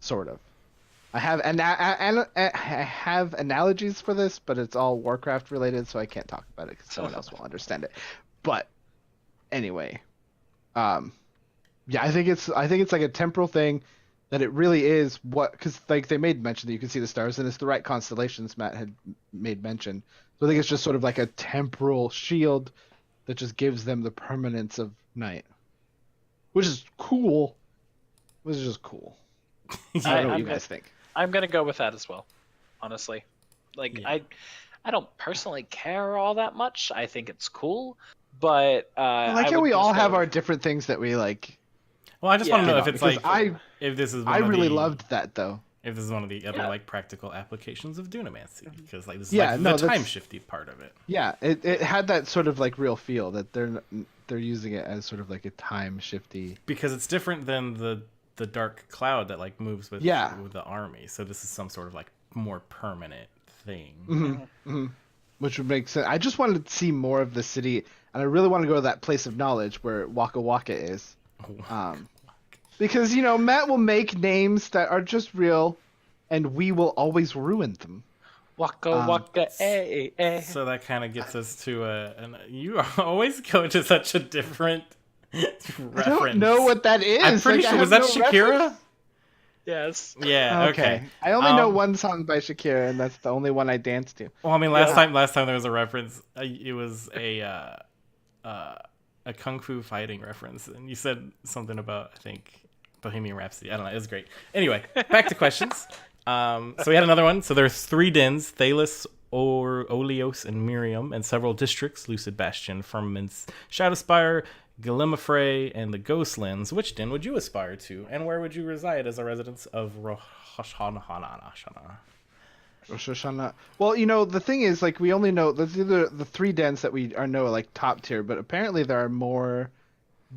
sort of. I have analogies for this, but it's all Warcraft related, so I can't talk about it because someone else will understand it. But anyway, yeah, I think it's like a temporal thing, that it really is because they made mention that you can see the stars, and it's the right constellations Matt had made mention. So I think it's just sort of like a temporal shield that just gives them the permanence of night, which is cool. Which is just cool. I don't know what you guys think. I'm gonna go with that as well, honestly. I don't personally care all that much. I think it's cool, but I like how we all have our different things that we like. Well, I just want to know if it's if this is. I really loved that though. If this is one of the other practical applications of Dunamancy, because this is the time shifty part of it. Yeah, it had that sort of real feel that they're using it as sort of a time shifty. Because it's different than the dark cloud that moves with the army. So this is some sort of more permanent thing. Mm-hmm. Mm-hmm. Which would make sense. I just wanted to see more of the city, and I really want to go to that place of knowledge where Waka Waka is. Because Matt will make names that are just real, and we will always ruin them. Waka Waka, So that kind of gets us to you always go to such a different reference. I don't know what that is. I'm pretty sure, was that Shakira? Reference? Yes. Yeah. Okay. I only know one song by Shakira, and that's the only one I danced to. Well, I mean, last time there was a reference. It was a kung fu fighting reference, and you said something about, I think, Bohemian Rhapsody. I don't know. It was great. Anyway, back to questions. So we had another one. So there's 3 dens: Thalos, Oleos, and Miriam, and several districts: Lucid Bastion, Firmaments, Shadowspire, Gallifrey, and the Ghostlands. Which den would you aspire to, and where would you reside as a resident of Roshana? Well, the thing is, we only know there's either the 3 dens that we know top tier, but apparently there are more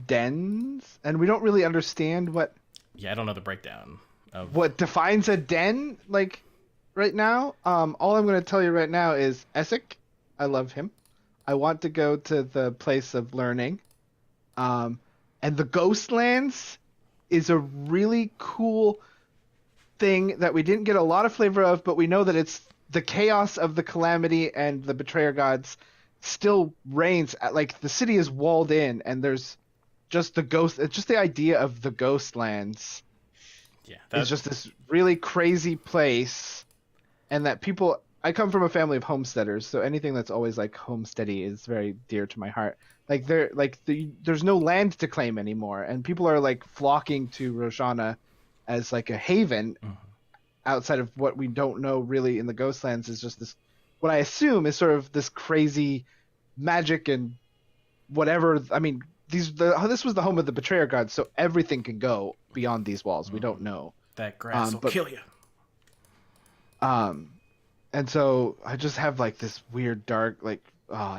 dens, and we don't really understand what. Yeah, I don't know the breakdown of what defines a den, right now. All I'm going to tell you right now is Essek. I love him. I want to go to the place of learning. And the Ghostlands is a really cool thing that we didn't get a lot of flavor of, but we know that it's the chaos of the calamity and the betrayer gods still reigns. Like the city is walled in, and there's just the ghost. It's just the idea of the Ghostlands. Yeah, It's just this really crazy place, and that people. I come from a family of homesteaders, so anything that's always like homesteady is very dear to my heart. Like there's no land to claim anymore, and people are like flocking to Roshana as like a haven. Outside of what we don't know really in the Ghostlands is just this, what I assume is sort of this crazy magic and whatever. I mean, this was the home of the betrayer gods, so everything can go beyond these walls. We don't know. That grass will kill you. And so I just have like this weird dark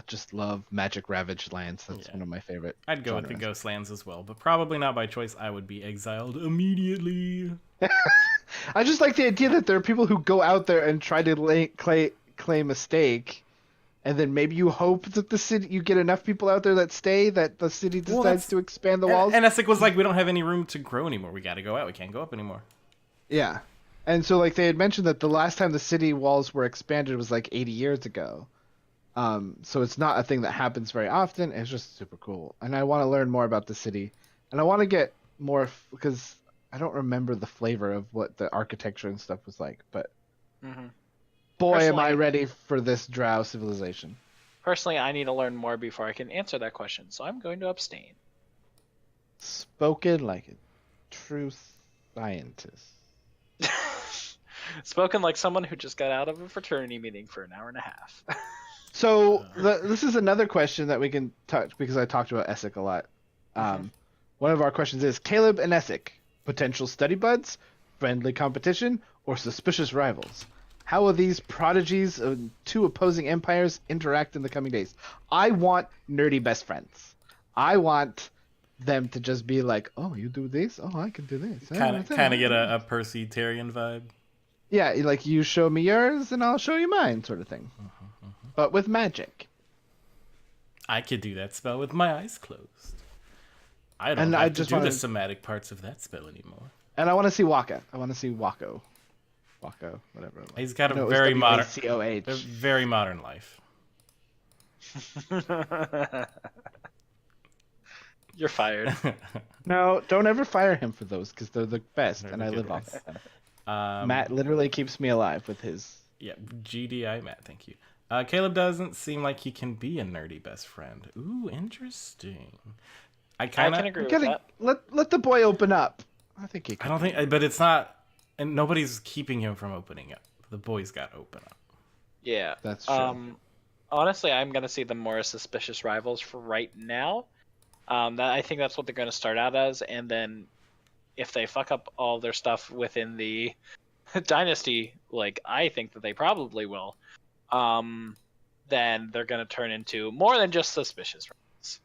just love magic ravaged lands. That's one of my favorite. I'd go with the Ghostlands as well, but probably not by choice. I would be exiled immediately. I just like the idea that there are people who go out there and try to claim a stake, and then maybe you hope that the city, you get enough people out there that stay, that the city decides to expand the walls. And Essek was like, we don't have any room to grow anymore. We got to go out. We can't go up anymore. Yeah. And so like they had mentioned that the last time the city walls were expanded was like 80 years ago. So it's not a thing that happens very often. It's just super cool. And I want to learn more about the city. And I want to get more, because I don't remember the flavor of what the architecture and stuff was like. But boy, am I ready for this drow civilization. Personally, I need to learn more before I can answer that question. So I'm going to abstain. Spoken like a true scientist. Spoken like someone who just got out of a fraternity meeting for an hour and a half. So this is another question that we can touch, because I talked about Essek a lot. One of our questions is, Caleb and Essek, potential study buds, friendly competition, or suspicious rivals? How will these prodigies of two opposing empires interact in the coming days? I want nerdy best friends. I want them to just be like, oh, you do this? Oh, I can do this. Kind of get a Percy Tyrion vibe. Yeah, like you show me yours and I'll show you mine, sort of thing. But with magic. I could do that spell with my eyes closed. I don't have to do the somatic parts of that spell anymore. And I want to see Waka. I want to see Wako. Wako, whatever. He's got a very modern life. You're fired. No, don't ever fire him for those, because they're the best, and I live off of them. Matt literally keeps me alive with his... Yeah, GDI Matt, thank you. Caleb doesn't seem like he can be a nerdy best friend. Ooh, interesting. I can agree with that. Let the boy open up. I think he can. I don't think, but it's not, and nobody's keeping him from opening up. The boy's got to open up. Yeah. That's true. Honestly, I'm going to see them more as suspicious rivals for right now. I think that's what they're going to start out as, and then if they fuck up all their stuff within the dynasty, like I think that they probably will, then they're going to turn into more than just suspicious rivals.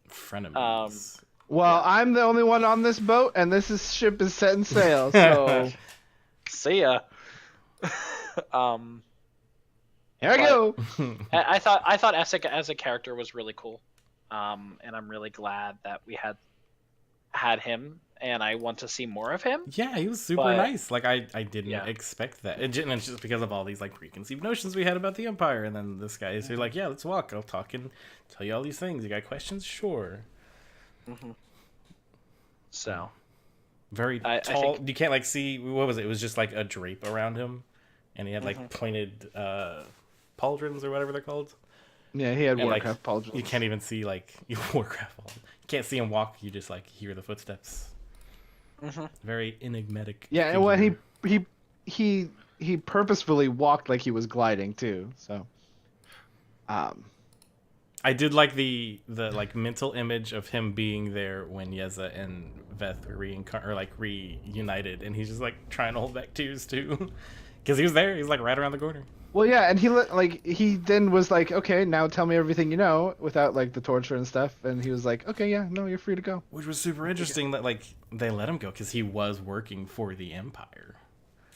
Frenemies. Well, yeah. I'm the only one on this boat, and this ship is setting sail, so... See ya. Here I go. I thought Essek as a character was really cool, and I'm really glad that we had him, and I want to see more of him. Yeah, he was super nice. Like I didn't expect that, and it's just because of all these like preconceived notions we had about the Empire, and then this guy is like, yeah, let's walk. I'll talk and tell you all these things. You got questions? Sure. So. Very tall. I think... You can't like see, what was it? It was just like a drape around him, and he had like pointed pauldrons or whatever they're called. Yeah, he had Warcraft like, pauldrons. You can't even see like Warcraft. You can't see him walk. You just like hear the footsteps. Very enigmatic. Yeah, figure. And when he purposefully walked like he was gliding too. So, I did like the like mental image of him being there when Yeza and Veth were reunited, and he's just like trying to hold back tears too, because he was there. He's like right around the corner. Well, yeah, and he then was like, okay, now tell me everything you know without like the torture and stuff, and he was like, okay, yeah, no, you're free to go. Which was super interesting that like they let him go because he was working for the Empire.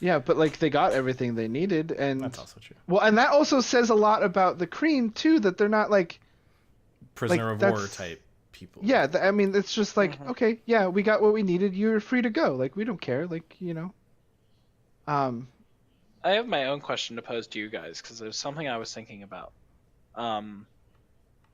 Yeah, but like they got everything they needed, and That's also true. well, and that also says a lot about the Kreen too, that they're not like Prisoner like of war that's type people. yeah. I mean, it's just like Mhm. okay, yeah, we got what we needed. You're free to go. Like we don't care. Like you know. Um. I have my own question to pose to you guys because there's something I was thinking about. Um,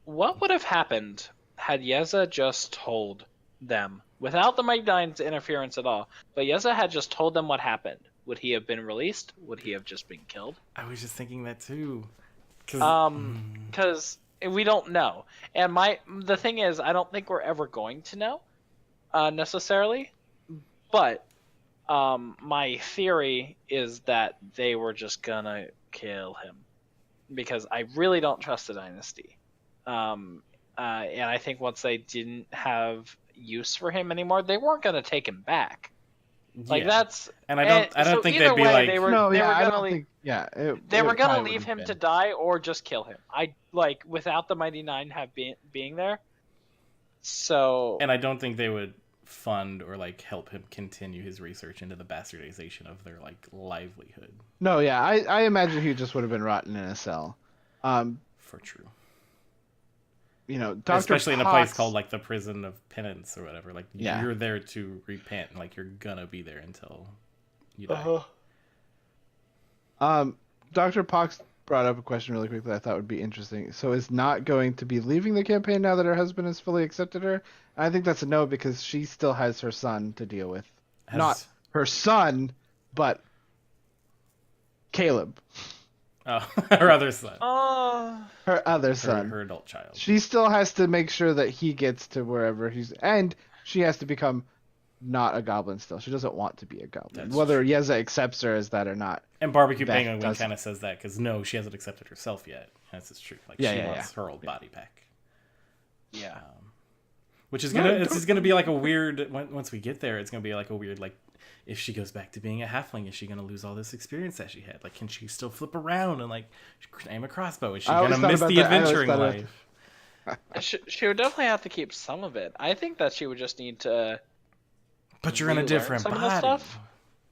what would have happened had Yeza just told them without the Mighty Nine's interference at all? But Yeza had just told them what happened. Would he have been released? Would he have just been killed? I was just thinking that too. Cause, Because we don't know. And the thing is, I don't think we're ever going to know necessarily. But my theory is that they were just gonna kill him because I really don't trust the dynasty. And I think once they didn't have use for him anymore, they weren't gonna take him back. Like yeah. that's And I don't so think either they'd be way, like, they were No, they yeah, were I gonna don't leave. think. Yeah, They were it gonna probably leave would've him to been. die or just kill him. I like without the Mighty Nine being there. So and I don't think they would fund or like help him continue his research into the bastardization of their like livelihood. No, yeah, I imagine he just would have been rotten in a cell. For true. You know, Dr. Especially in a Potts, place called like the prison of penance or whatever. Like Yeah. you're there to repent, and like you're gonna be there until you die. Dr. Pox brought up a question really quickly I thought would be interesting. So is not going to be leaving the campaign now that her husband has fully accepted her? I think that's a no because she still has her son to deal with. Not her son, but Caleb, Oh, her other son. her other son. Her adult child. She still has to make sure that he gets to wherever he's, and she has to become not a goblin still. She doesn't want to be a goblin, That's whether true. Yeza accepts her as that or not. And Barbecue Beth Penguin doesn't. kind of says that because no, she hasn't accepted herself yet. That's just true. Like Yeah, she yeah, wants her old body back. yeah. Which is No, gonna don't- it's gonna be like a weird once we get there. It's gonna be like a weird like if she goes back to being a halfling, is she gonna lose all this experience that she had? Like, can she still flip around and like aim a crossbow? Is she I always gonna thought miss about the that. I always adventuring thought of- life? She would definitely have to keep some of it. I think that she would just need to. But you're in a relearn different some of the body. stuff.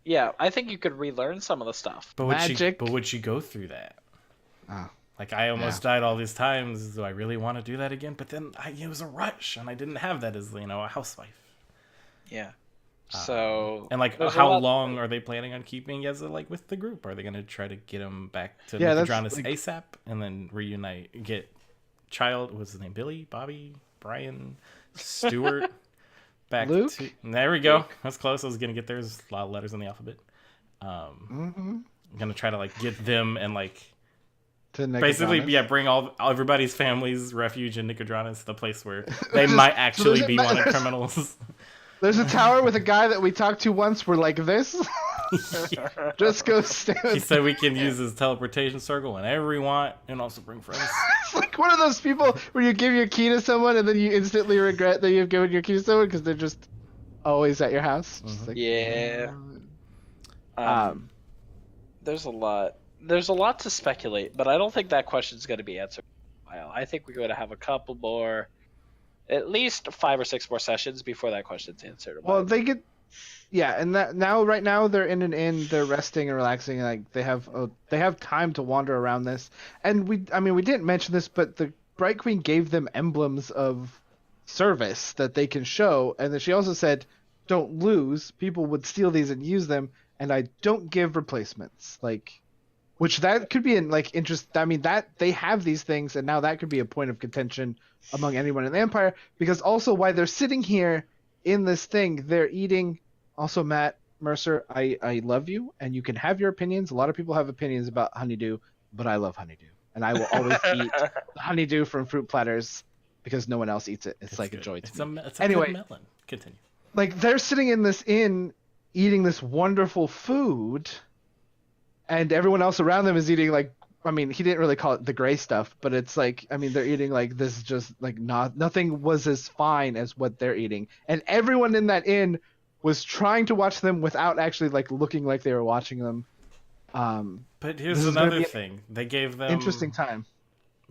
Yeah, I think you could relearn some of the stuff. But would Magic. she go through that? Oh. Like I almost died all these times. Do I really want to do that again? But then it was a rush, and I didn't have that as a housewife. Yeah. So And like, there's a how lot- long are they planning on keeping Yeza like with the group? Are they gonna try to get him back to Yeah, that's, Nicodranas like- ASAP and then reunite? Get child. What's his name? Billy, Bobby, Brian, Stewart. Back Luke? to there we go. That's close. I was gonna get there. There's a lot of letters in the alphabet. I'm gonna try to like get them and like To basically Nicodranas. bring all everybody's family's refuge in Nicodranas, the place where they might actually be wanted criminals. There's a tower with a guy that we talked to once. We're like this. Just go stand. He said we can use his teleportation circle whenever we want, and also bring friends. It's like one of those people where you give your key to someone and then you instantly regret that you've given your key to someone because they're just always at your house. Just like, Yeah. There's a lot. There's a lot to speculate, but I don't think that question's going to be answered for a while. I think we're going to have a couple more, at least 5 or 6 more sessions before that question's answered. Well, they get, yeah, and that right now they're in an inn, they're resting and relaxing, and like they have time to wander around this. And we didn't mention this, but the Bright Queen gave them emblems of service that they can show, and then she also said, "Don't lose. People would steal these and use them, and I don't give replacements." Like, which that could be in like interest. I mean, that they have these things, and now that could be a point of contention among anyone in the Empire, because also while they're sitting here in this thing, they're eating. Also, Matt Mercer, I love you, and you can have your opinions. A lot of people have opinions about honeydew, but I love honeydew, and I will always eat the honeydew from fruit platters because no one else eats it. It's like good. a joy to me. It's a Anyway. good melon. Continue. Like they're sitting in this inn eating this wonderful food, and everyone else around them is eating like, I mean, he didn't really call it the gray stuff, but it's like, I mean, they're eating like this, just like nothing was as fine as what they're eating, and everyone in that inn was trying to watch them without actually like looking like they were watching them. But This here's is gonna another be thing. They gave them Interesting time.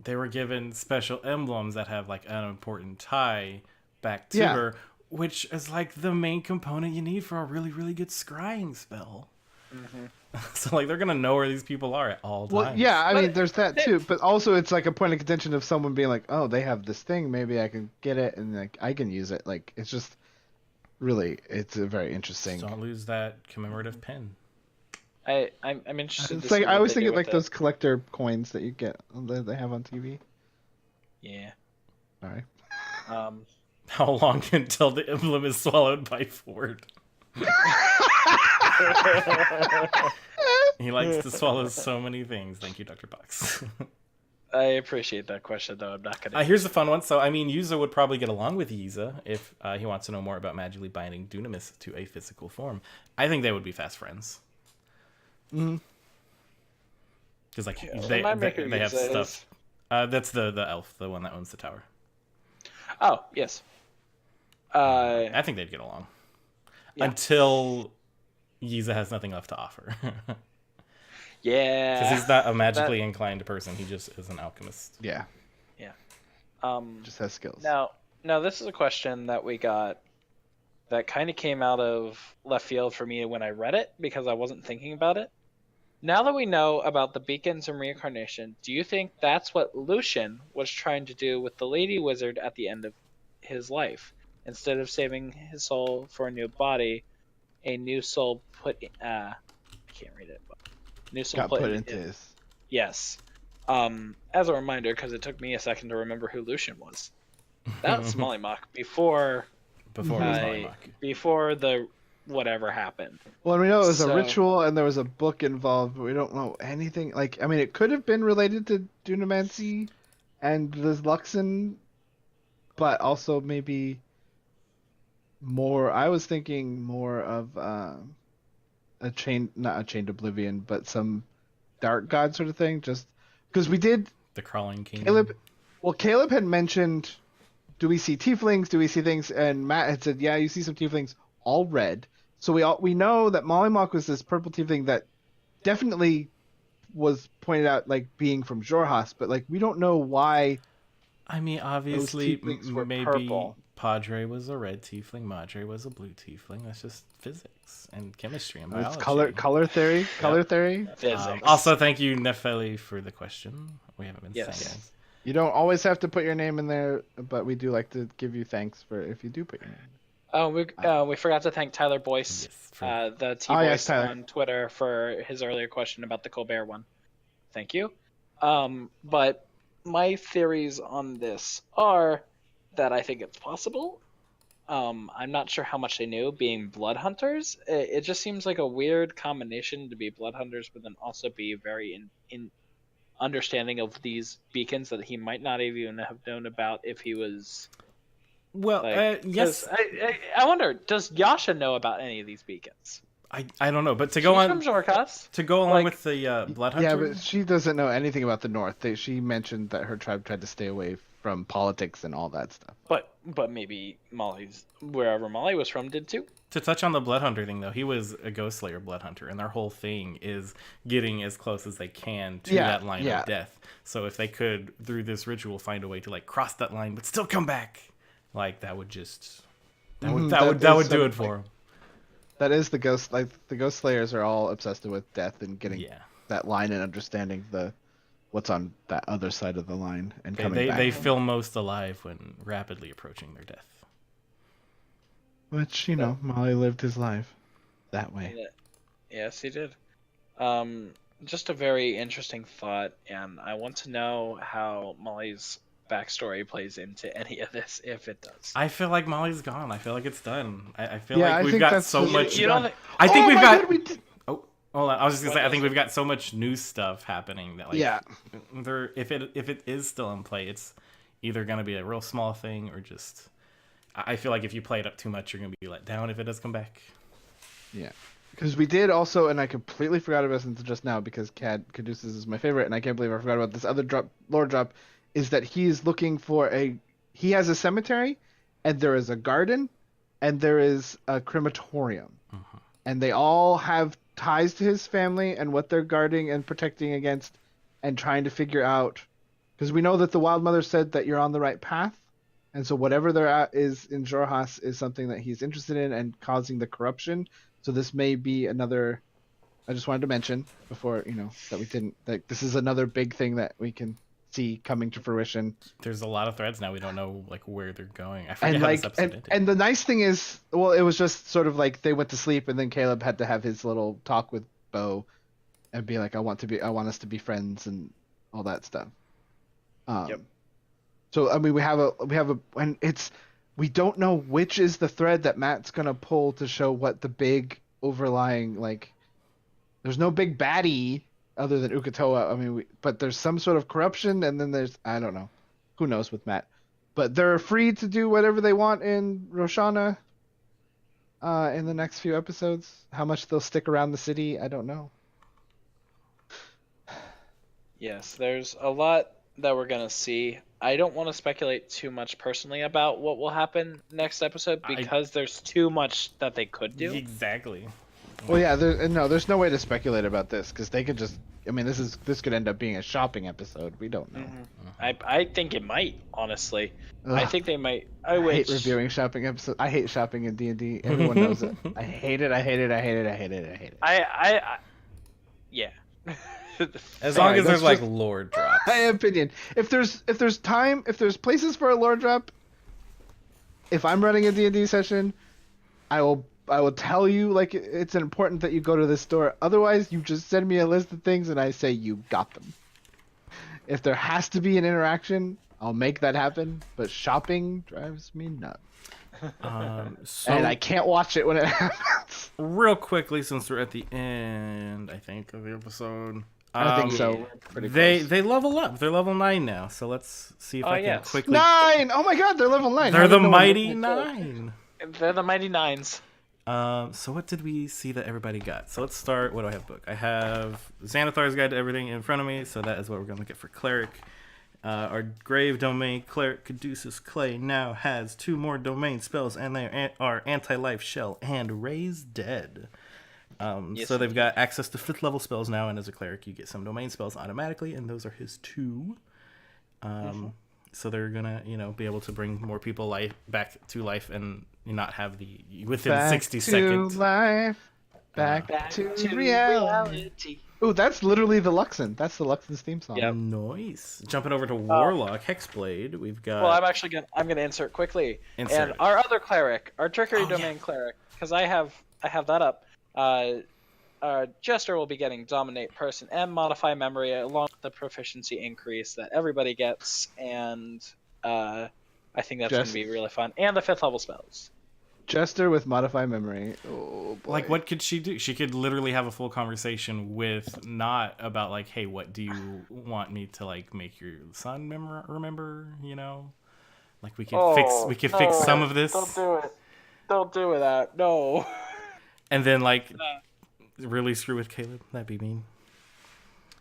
They were given special emblems that have like an important tie back to Yeah. her, which is like the main component you need for a really, really good scrying spell. So like they're gonna know where these people are at all Well, times. yeah, I But mean, there's that it- too, but also it's like a point of contention of someone being like, "Oh, they have this thing, maybe I can get it, and like I can use it." Like, it's just really, it's a very Just interesting. don't lose that commemorative pin. I'm interested to It's see like I what always they think do of with like it. those collector coins that you get that they have on TV. Yeah. All right. How long until the emblem is swallowed by Ford? He likes to swallow so many things. Thank you, Dr. Box. I appreciate that question, though. I'm not gonna. Here's the fun one. So, I mean, Yuza would probably get along with Yiza if he wants to know more about magically binding Dunamis to a physical form. I think they would be fast friends. Mm-hmm. Because, like, Yeah, they remind me who have Yuza stuff. is. That's the elf, the one that owns the tower. Oh yes. I think they'd get along. Yeah. Until Yiza has nothing left to offer. Yeah. Because he's not a magically inclined person. He just is an alchemist. Yeah, just has skills. Now this is a question that we got that kind of came out of left field for me when I read it because I wasn't thinking about it. Now that we know about the beacons and reincarnation, do you think that's what Lucian was trying to do with the Lady Wizard at the end of his life? Instead of saving his soul for a new body, a new soul put I can't read it. But new soul Got put into his. Yes. As a reminder, because it took me a second to remember who Lucian was. That's Mollymock before Before it was Mollymock. before the whatever happened. Well, and we know it was a So- ritual and there was a book involved, but we don't know anything. Like, I mean, it could have been related to Dunamancy and this Luxon, but also maybe more. I was thinking more of not a chained oblivion, but some dark god sort of thing. Just because we did. The Crawling King. Caleb had mentioned, do we see tieflings? Do we see things? And Matt had said, yeah, you see some tieflings, all red. So we know that Mollymock was this purple tiefling that definitely was pointed out like being from Jorhas, but like we don't know why. I mean, obviously, tieflings were maybe purple. Padre was a red tiefling, Madre was a blue tiefling. That's just physics and chemistry and biology. It's color theory. Color theory. Physics. Also, thank you, Nefeli, for the question. We haven't been Yes. saying it. You don't always have to put your name in there, but we do like to give you thanks for if you do put your name. We forgot to thank Tyler Boyce, Yes, for- the T Oh, Voice yes, Tyler. on Twitter for his earlier question about the Colbert one. Thank you. But my theories on this are that I think it's possible. I'm not sure how much they knew being blood hunters. It just seems like a weird combination to be blood hunters, but then also be very in understanding of these beacons that he might not even have known about if he was. Well, Like, yes, 'cause I wonder, does Yasha know about any of these beacons? I don't know, but to She's go from on Jorkas. to go along like- with the blood hunter. Yeah, but she doesn't know anything about the North. She mentioned that her tribe tried to stay away from politics and all that stuff. But maybe wherever Molly was from did too. To touch on the blood hunter thing, though, he was a ghost slayer blood hunter, and their whole thing is getting as close as they can to Yeah, that line yeah. of death. So if they could, through this ritual, find a way to like cross that line but still come back, like that would just that would Mhm, that that would that is would do some, it for him. That is the ghost. Like the ghost slayers are all obsessed with death and getting Yeah, that line and understanding what's on that other side of the line and they coming back. they feel most alive when rapidly approaching their death. Which Molly lived his life that way. Yes, he did. Just a very interesting thought, and I want to know how Molly's backstory plays into any of this, if it does. I feel like Molly's gone. I feel like it's done. I feel Yeah, like I we've think got that's so just- much. You don't think? I think Oh we've my got. God, we did- Oh, hold on. I was just gonna What say. I think is we've it? got so much new stuff happening that like. Yeah. If it is still in play, it's either gonna be a real small thing or just. I feel like if you play it up too much, you're gonna be let down if it does come back. Yeah. Because we did also, and I completely forgot about this until just now because Caduceus is my favorite, and I can't believe I forgot about this other lore drop, is that he is looking for he has a cemetery, and there is a garden, and there is a crematorium. Mhm. And they all have ties to his family and what they're guarding and protecting against and trying to figure out, because we know that the Wild Mother said that you're on the right path, and so whatever they're at is in Jorhas is something that he's interested in and causing the corruption. So this may be another I just wanted to mention before that we didn't. That this is another big thing that we can see coming to fruition. There's a lot of threads now. We don't know like where they're going. I forget And how this like, episode ended. and the nice thing is, well, it was just sort of like they went to sleep, and then Caleb had to have his little talk with Bo, and be like, I want us to be friends, and all that stuff. Yep. So I mean, we have a, and we don't know which is the thread that Matt's gonna pull to show what the big overlying, like. There's no big baddie other than Ukatoa. I mean, but there's some sort of corruption, and then there's, I don't know, who knows with Matt. But they're free to do whatever they want in Roshana. In the next few episodes, how much they'll stick around the city, I don't know. Yes, there's a lot that we're gonna see. I don't want to speculate too much personally about what will happen next episode because there's too much that they could do. Exactly. Well, yeah, there's no way to speculate about this because they could just. I mean, this could end up being a shopping episode. We don't know. Mm-hmm. I think it might, honestly. Ugh. I think they might. I hate reviewing shopping episodes. I hate shopping in D&D. Everyone knows it. I hate it. I hate it. I hate it. I hate it. I hate it. I yeah. As long as there's that's like just lore drops. My opinion. If there's places for a lore drop, if I'm running a D&D session, I will tell you, like, it's important that you go to this store. Otherwise, you just send me a list of things and I say you got them. If there has to be an interaction, I'll make that happen. But shopping drives me nuts. And I can't watch it when it happens. Real quickly, since we're at the end, I think, of the episode. I think so. They level up. They're level 9 now. So let's see if I can quickly. 9! Oh my god, they're level 9. They're the mighty 9. They're the mighty 9s. So what did we see that everybody got? So let's start. What do I have book? I have Xanathar's Guide to Everything in front of me, so that is what we're going to get for Cleric. Our Grave Domain Cleric Caduceus Clay now has 2 more domain spells, and they are Anti-Life Shell and Raise Dead. So they've got access to 5th level spells now, and as a Cleric you get some domain spells automatically, and those are his 2. So they're gonna, be able to bring more people back to life and not have the within back 60 to seconds. Life. Back to reality. Ooh, that's literally the Luxon. That's the Luxon's theme song. Yep. Nice. Jumping over to Warlock Hexblade, we've got. Well, I'm gonna insert quickly. And our other cleric, our Trickery Domain cleric, because I have that up. Jester will be getting Dominate Person and Modify Memory along with the proficiency increase that everybody gets, and I think that's going to be really fun. And the 5th level spells. Jester with Modify Memory. Oh boy. Like, what could she do? She could literally have a full conversation with not about like, hey, what do you want me to like make your son remember? Like we could fix some of this. Don't do it. Don't do that. No. And then like really screw with Caleb. That'd be mean.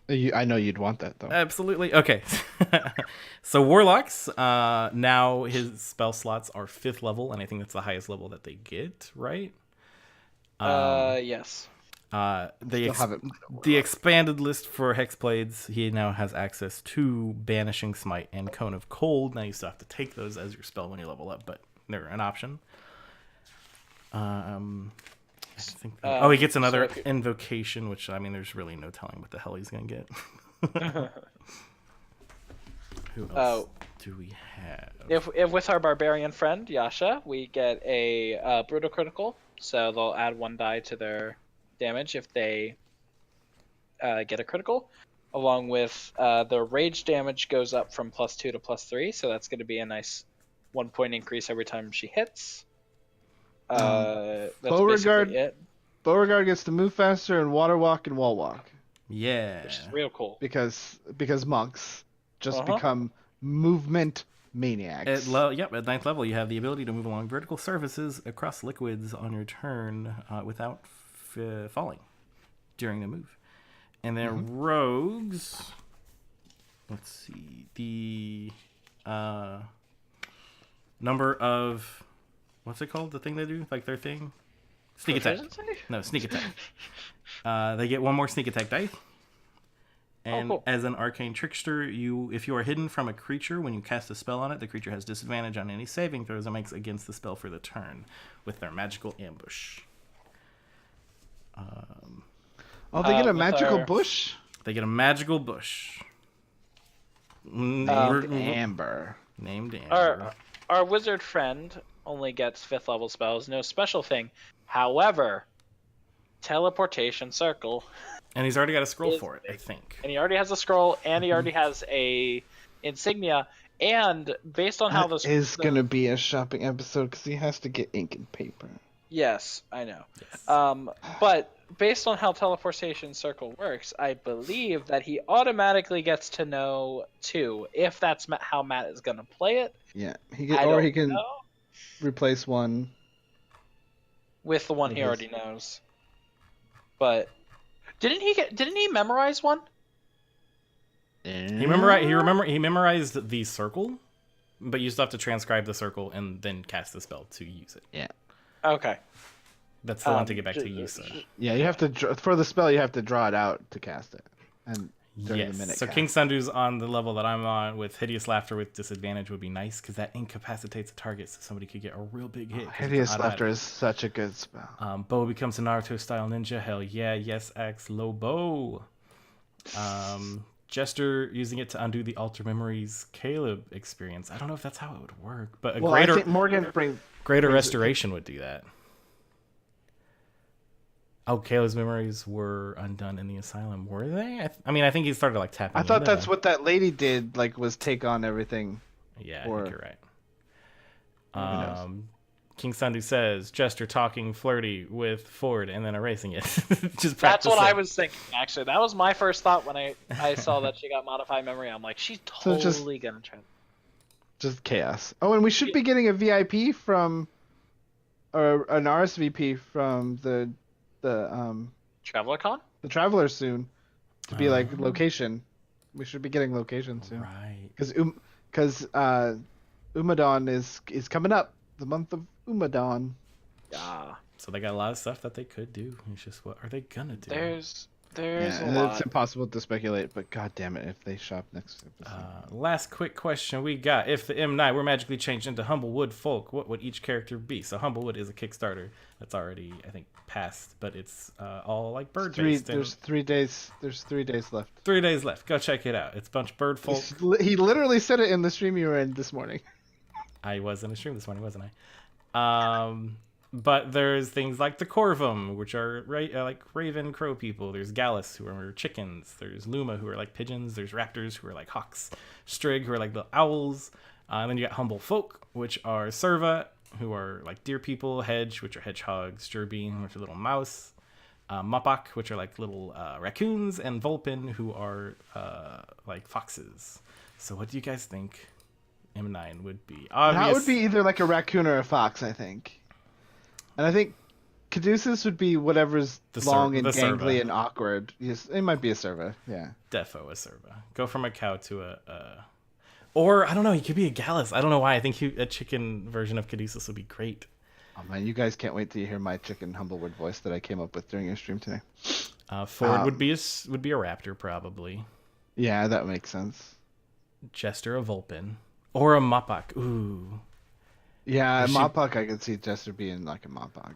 I know you'd want that though. Absolutely. Okay. So Warlocks, now his spell slots are 5th level, and I think that's the highest level that they get, right? Yes. The expanded list for Hexblades, he now has access to Banishing Smite and Cone of Cold. Now you still have to take those as your spell when you level up, but they're an option. I think he gets another invocation, which, I mean, there's really no telling what the hell he's going to get. Who else do we have? If with our barbarian friend, Yasha, we get a brutal critical, so they'll add 1 die to their damage if they get a critical. Along with their rage damage goes up from +2 to +3, so that's going to be a nice 1 point increase every time she hits. That's basically it. Beauregard gets to move faster and water walk and wall walk. Yeah. Which is real cool. Because monks just become movement maniacs. At 9th level, you have the ability to move along vertical surfaces across liquids on your turn without falling during the move. And then rogues, let's see, the number of, what's it called? The thing they do? Like their thing? Sneak attack. No, sneak attack. They get 1 more sneak attack dice. And as an arcane trickster, if you are hidden from a creature, when you cast a spell on it, the creature has disadvantage on any saving throws it makes against the spell for the turn with their magical ambush. Oh, they get a with magical our- bush. They get a magical bush. Named Amber. Named Amber. Our wizard friend only gets 5th level spells, no special thing. However, teleportation circle. And he's already got a scroll is for it, I big. think. And he already has a scroll, and he already has a insignia. And based on how That this is going to be a shopping episode because he has to get ink and paper. Yes, I know. Yes. But based on how teleportation circle works, I believe that he automatically gets to know too, if that's how Matt is going to play it. Yeah, he I can know, replace one with the one with he his- already knows. But didn't he memorize one? He memorized the circle, but you still have to transcribe the circle and then cast the spell to use it. Yeah. Okay. That's the one to get back to Yusa. Yeah, you have to for the spell. You have to draw it out to cast it, and during Yes. the minute. So cast. King Sundu's on the level that I'm on with Hideous Laughter with disadvantage would be nice because that incapacitates a target, so somebody could get a real big hit. 'cause it's Hideous automatic. Laughter is such a good spell. Bo becomes a Naruto-style ninja. Hell yeah, yes, X Lobo. Jester using it to undo the Alter Memories Caleb experience. I don't know if that's how it would work, but a I think Morgan brings. greater restoration would do that. Oh, Caleb's memories were undone in the asylum, were they? I think he started like tapping. I thought into that's them. what that lady did. Like, was take on everything. Yeah, I or- think you're Who knows? right. King Sundu says Jester talking flirty with Ford and then erasing it. Just That's what practice I it. was thinking, actually. That was my first thought when I saw that she got modified memory. I'm like, she's So just- totally gonna try. Just chaos. Oh, and we should be getting a VIP from, or an RSVP from the TravelerCon? Traveler soon, to be like Oh. location. We should be getting location soon. Right. Because Umadon is coming up. The month of Umadon. Yeah. So they got a lot of stuff that they could do. It's just what are they gonna do? There's Yeah, a and lot. it's impossible to speculate, but god damn it if they shop next episode. Last quick question we got: if the M9 were magically changed into Humblewood folk, what would each character be? So Humblewood is a Kickstarter that's already, I think, passed, but it's all like bird based. There's 3 days. There's 3 days left. 3 days left. Go check it out. It's a bunch of bird folk. He literally said it in the stream you were in this morning. I was in a stream this morning, wasn't I? But there's things like the Corvum, which are like raven crow people. There's Gallus, who are chickens. There's Luma, who are like pigeons. There's Raptors, who are like hawks. Strig, who are like the owls. And then you got Humble Folk, which are Serva, who are like deer people. Hedge, which are hedgehogs. Jerbean, which are little mouse. Mopok, which are like little raccoons. And Vulpin, who are like foxes. So what do you guys think M9 would be? That would be either like a raccoon or a fox, I think. And I think Caduceus would be whatever's long and the gangly Serva. and awkward. Yes, it might be a Serva, yeah. Defo a Serva. Go from a cow to or I don't know. He could be a Gallus. I don't know why. I think a chicken version of Caduceus would be great. Oh man, you guys can't wait to hear my chicken Humblewood voice that I came up with during your stream today. Ford would be a raptor probably. Yeah, that makes sense. Jester a Vulpin or a Mopok. Ooh. Yeah, Or she- Mopok, I could see Jester being like a Mopok.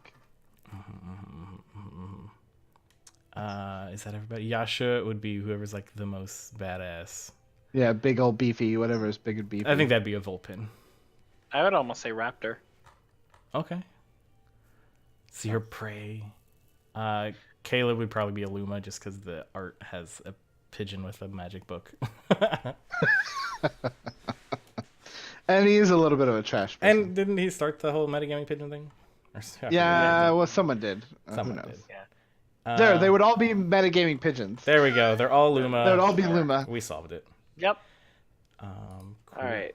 Is that everybody? Yasha would be whoever's like the most badass. Yeah, big old beefy, whatever is big and beefy. I think that'd be a Vulpin. I would almost say Raptor. Okay. See her prey. Caleb would probably be a Luma just because the art has a pigeon with a magic book. And he is a little bit of a trash person. And didn't he start the whole metagaming pigeon thing? Or, I forget. Yeah, well, someone did. Someone Who knows? did. There, they would all be metagaming pigeons. There we go. They're all Luma. They would all be Luma. We solved it. Yep. Cool. All right.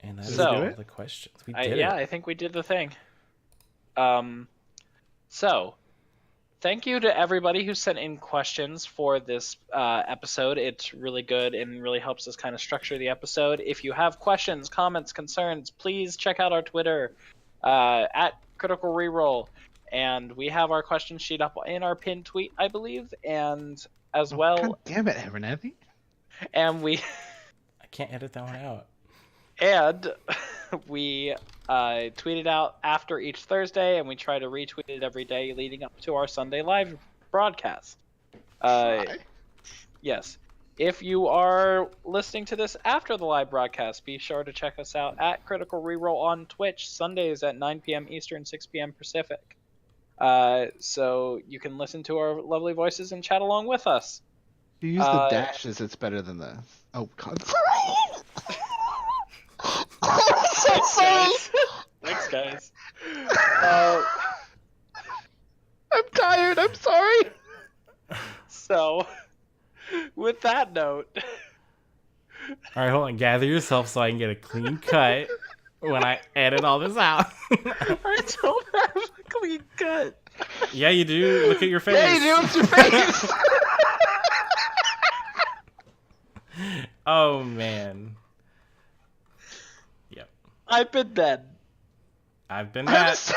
And that is So- all the questions. We did it. I think we did the thing. So, thank you to everybody who sent in questions for this episode. It's really good and really helps us kind of structure the episode. If you have questions, comments, concerns, please check out our Twitter at Critical Reroll. And we have our question sheet up in our pinned tweet, I believe, and as well. God damn it, Abernathy. And we I can't edit that one out. and we tweet it out after each Thursday, and we try to retweet it every day leading up to our Sunday live broadcast. Try. Yes. If you are listening to this after the live broadcast, be sure to check us out at Critical Reroll on Twitch, Sundays at 9 p.m. Eastern, 6 p.m. Pacific. So you can listen to our lovely voices and chat along with us. If you use the dashes, it's better than the. Oh, God. I'm so sorry. Thanks, guys. I'm tired. I'm sorry. So, with that note. All right, hold on. Gather yourself so I can get a clean cut when I edit all this out. I don't have a clean cut. Yeah, you do. Look at your face. Yeah, you do. It's your face. Oh, man. Yep. I've been Ben. I've been I'm Matt. so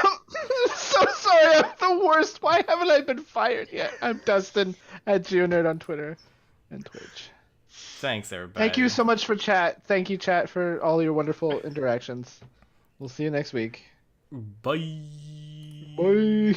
sorry. I'm the worst. Why haven't I been fired yet? I'm Dustin at GeoNerd on Twitter and Twitch. Thanks, everybody. Thank you so much for chat. Thank you, chat, for all your wonderful interactions. We'll see you next week. Bye. Bye.